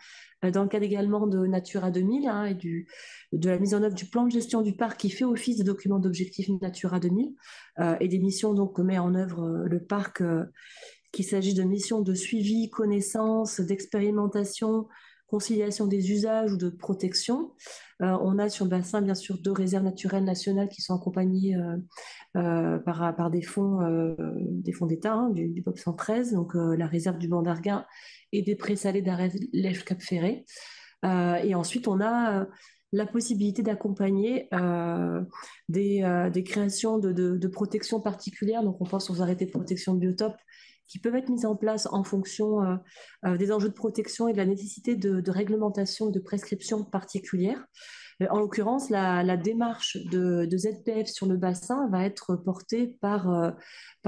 Dans le cadre également de Natura 2000, hein, et de la mise en œuvre du plan de gestion du parc qui fait office de document d'objectif Natura 2000 et des missions donc, que met en œuvre le parc, qu'il s'agisse de missions de suivi, connaissance, d'expérimentation, conciliation des usages ou de protection. On a sur le bassin, bien sûr, 2 réserves naturelles nationales qui sont accompagnées par des fonds d'État, hein, du BOP 113, donc la réserve du banc d'Arguin et des prés salés d'Arèche Cap Ferré. Et ensuite, on a la possibilité d'accompagner des créations de protections particulières. Donc, on pense aux arrêtés de protection de biotopes qui peuvent être mises en place en fonction des enjeux de protection et de la nécessité de réglementation, de prescriptions particulières. En l'occurrence, la démarche de ZPF sur le bassin va être portée par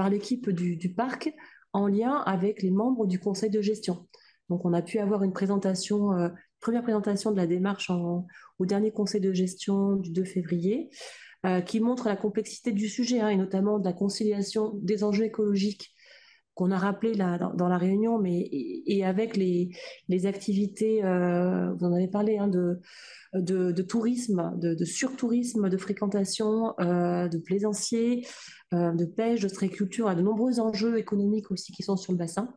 l'équipe du parc en lien avec les membres du conseil de gestion. Donc, on a pu avoir une première présentation de la démarche au dernier conseil de gestion du 2 février, qui montre la complexité du sujet, hein, et notamment de la conciliation des enjeux écologiques qu'on a rappelé là, dans la réunion, et avec les activités, vous en avez parlé, hein, de tourisme, de surtourisme, de fréquentation, de plaisanciers, de pêche, de stréiculture, de nombreux enjeux économiques aussi qui sont sur le bassin.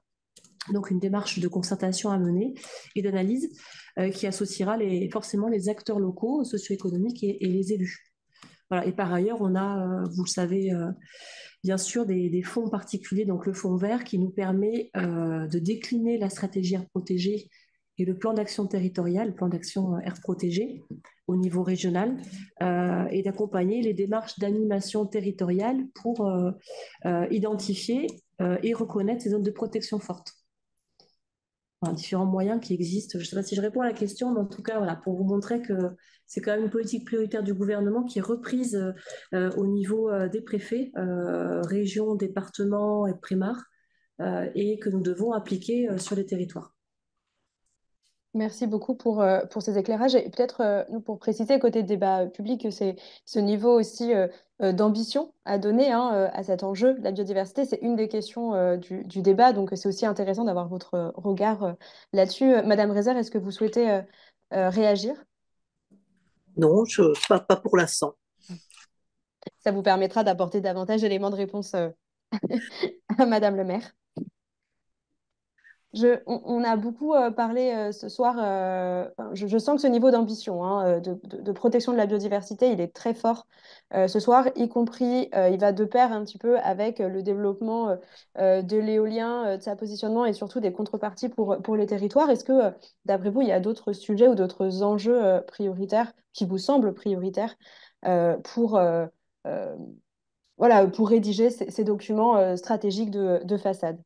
Donc une démarche de concertation à mener et d'analyse qui associera forcément les acteurs locaux, socio-économiques et les élus. Voilà. Et par ailleurs, on a, vous le savez, bien sûr, des fonds particuliers, donc le fonds vert qui nous permet de décliner la stratégie aire protégée et le plan d'action territorial, le plan d'action aire protégée au niveau régional, et d'accompagner les démarches d'animation territoriale pour identifier et reconnaître ces zones de protection fortes. Enfin, différents moyens qui existent. Je ne sais pas si je réponds à la question, mais en tout cas, voilà, pour vous montrer que c'est quand même une politique prioritaire du gouvernement qui est reprise au niveau des préfets, régions, départements et prémars, et que nous devons appliquer sur les territoires. Merci beaucoup pour ces éclairages. Et peut-être, nous, pour préciser, côté débat public, que c'est ce niveau aussi d'ambition à donner, hein, à cet enjeu. La biodiversité, c'est une des questions du débat. Donc, c'est aussi intéressant d'avoir votre regard là-dessus. Madame Rezer, est-ce que vous souhaitez réagir? Non, pas pour l'instant. Ça vous permettra d'apporter davantage d'éléments de réponse à Madame le maire. On a beaucoup parlé ce soir. Enfin, je sens que ce niveau d'ambition, hein, de protection de la biodiversité, il est très fort ce soir, y compris, il va de pair un petit peu avec le développement de l'éolien, de sa positionnement et surtout des contreparties pour les territoires. Est-ce que, d'après vous, il y a d'autres sujets ou d'autres enjeux prioritaires qui vous semblent prioritaires pour, euh, voilà, pour rédiger ces documents stratégiques de façade?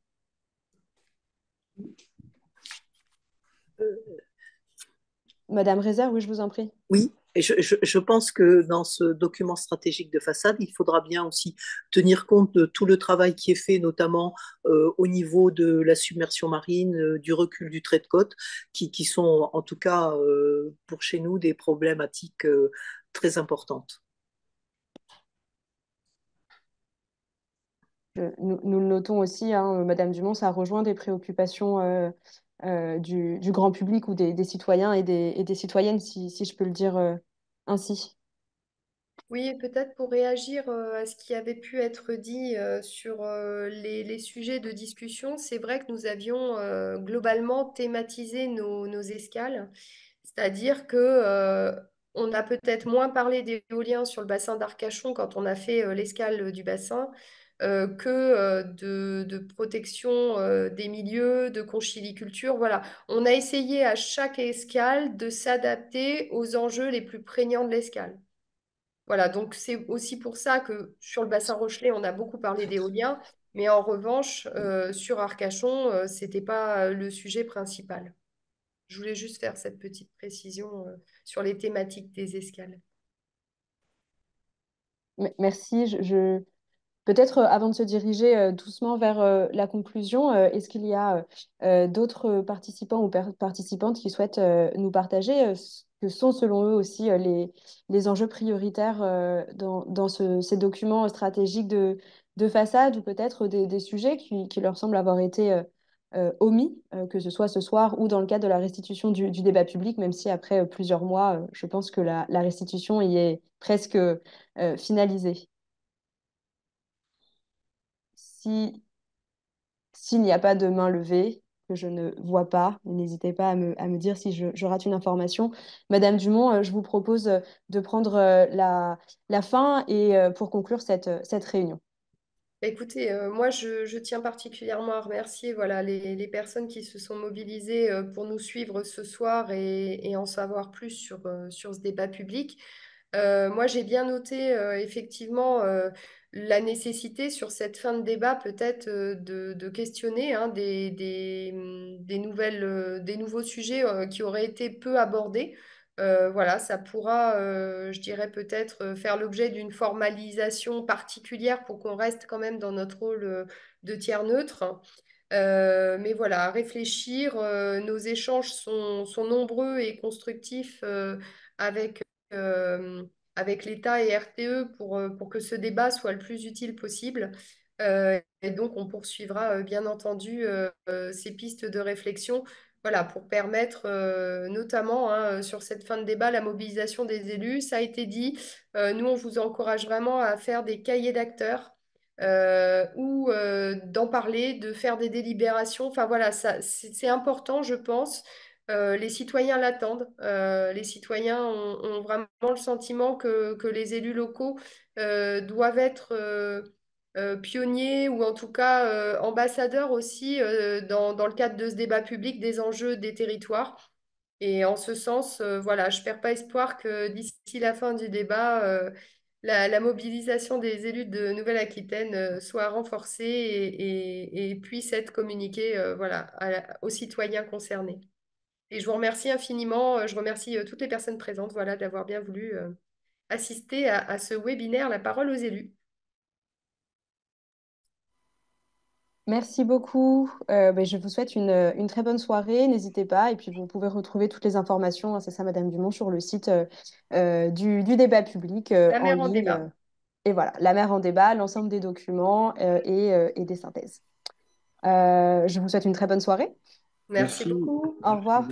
Madame Rézère, oui, je vous en prie. Oui, et je pense que dans ce document stratégique de façade, il faudra bien aussi tenir compte de tout le travail qui est fait, notamment au niveau de la submersion marine, du recul du trait de côte, qui sont en tout cas pour chez nous des problématiques très importantes. Nous le notons aussi, hein, Madame Dumont, ça rejoint des préoccupations du grand public ou des citoyens et des citoyennes, si je peux le dire ainsi. Oui, et peut-être pour réagir à ce qui avait pu être dit sur les sujets de discussion, c'est vrai que nous avions globalement thématisé nos escales, c'est-à-dire que on a peut-être moins parlé d'éolien sur le bassin d'Arcachon quand on a fait l'escale du bassin que de protection des milieux, de conchyliculture. Voilà, on a essayé à chaque escale de s'adapter aux enjeux les plus prégnants de l'escale. Voilà, donc c'est aussi pour ça que sur le bassin Rochelet, on a beaucoup parlé d'éolien, mais en revanche, sur Arcachon, c'était pas le sujet principal. Je voulais juste faire cette petite précision sur les thématiques des escales. Merci. Peut-être avant de se diriger doucement vers la conclusion, est-ce qu'il y a d'autres participants ou participantes qui souhaitent nous partager ce que sont selon eux aussi les enjeux prioritaires dans ces documents stratégiques de façade ou peut-être des sujets qui leur semblent avoir été omis, que ce soit ce soir ou dans le cadre de la restitution du débat public, même si après plusieurs mois, je pense que la restitution y est presque finalisée. Si, S'il n'y a pas de main levée, que je ne vois pas, n'hésitez pas à me dire si je rate une information. Madame Dumont, je vous propose de prendre la fin et pour conclure cette réunion. Écoutez, moi, je tiens particulièrement à remercier voilà, les personnes qui se sont mobilisées pour nous suivre ce soir et en savoir plus sur ce débat public. Moi, j'ai bien noté effectivement la nécessité sur cette fin de débat peut-être de questionner hein, des nouvelles, des nouveaux sujets qui auraient été peu abordés. Voilà, ça pourra, je dirais peut-être faire l'objet d'une formalisation particulière pour qu'on reste quand même dans notre rôle de tiers neutre. Mais voilà, à réfléchir, nos échanges sont nombreux et constructifs avec, euh, avec l'État et RTE pour que ce débat soit le plus utile possible. Et donc, on poursuivra bien entendu ces pistes de réflexion. Voilà, pour permettre notamment hein, sur cette fin de débat la mobilisation des élus. Ça a été dit, nous, on vous encourage vraiment à faire des cahiers d'acteurs ou d'en parler, de faire des délibérations. Enfin voilà, ça, c'est important, je pense. Les citoyens l'attendent. Les citoyens ont vraiment le sentiment que les élus locaux doivent être pionniers ou en tout cas ambassadeurs aussi dans le cadre de ce débat public des enjeux des territoires. Et en ce sens, voilà, je ne perds pas espoir que d'ici la fin du débat, la mobilisation des élus de Nouvelle-Aquitaine soit renforcée et puisse être communiquée voilà, aux citoyens concernés. Et je vous remercie infiniment. Je remercie toutes les personnes présentes voilà, d'avoir bien voulu assister à ce webinaire La parole aux élus. Merci beaucoup. Je vous souhaite une très bonne soirée. N'hésitez pas. Et puis, vous pouvez retrouver toutes les informations, hein, c'est ça, Madame Dumont, sur le site du débat public La en mer en ligne. débat. Et voilà, la mer en débat, l'ensemble des documents et des synthèses. Je vous souhaite une très bonne soirée. Merci Merci. beaucoup. Au revoir.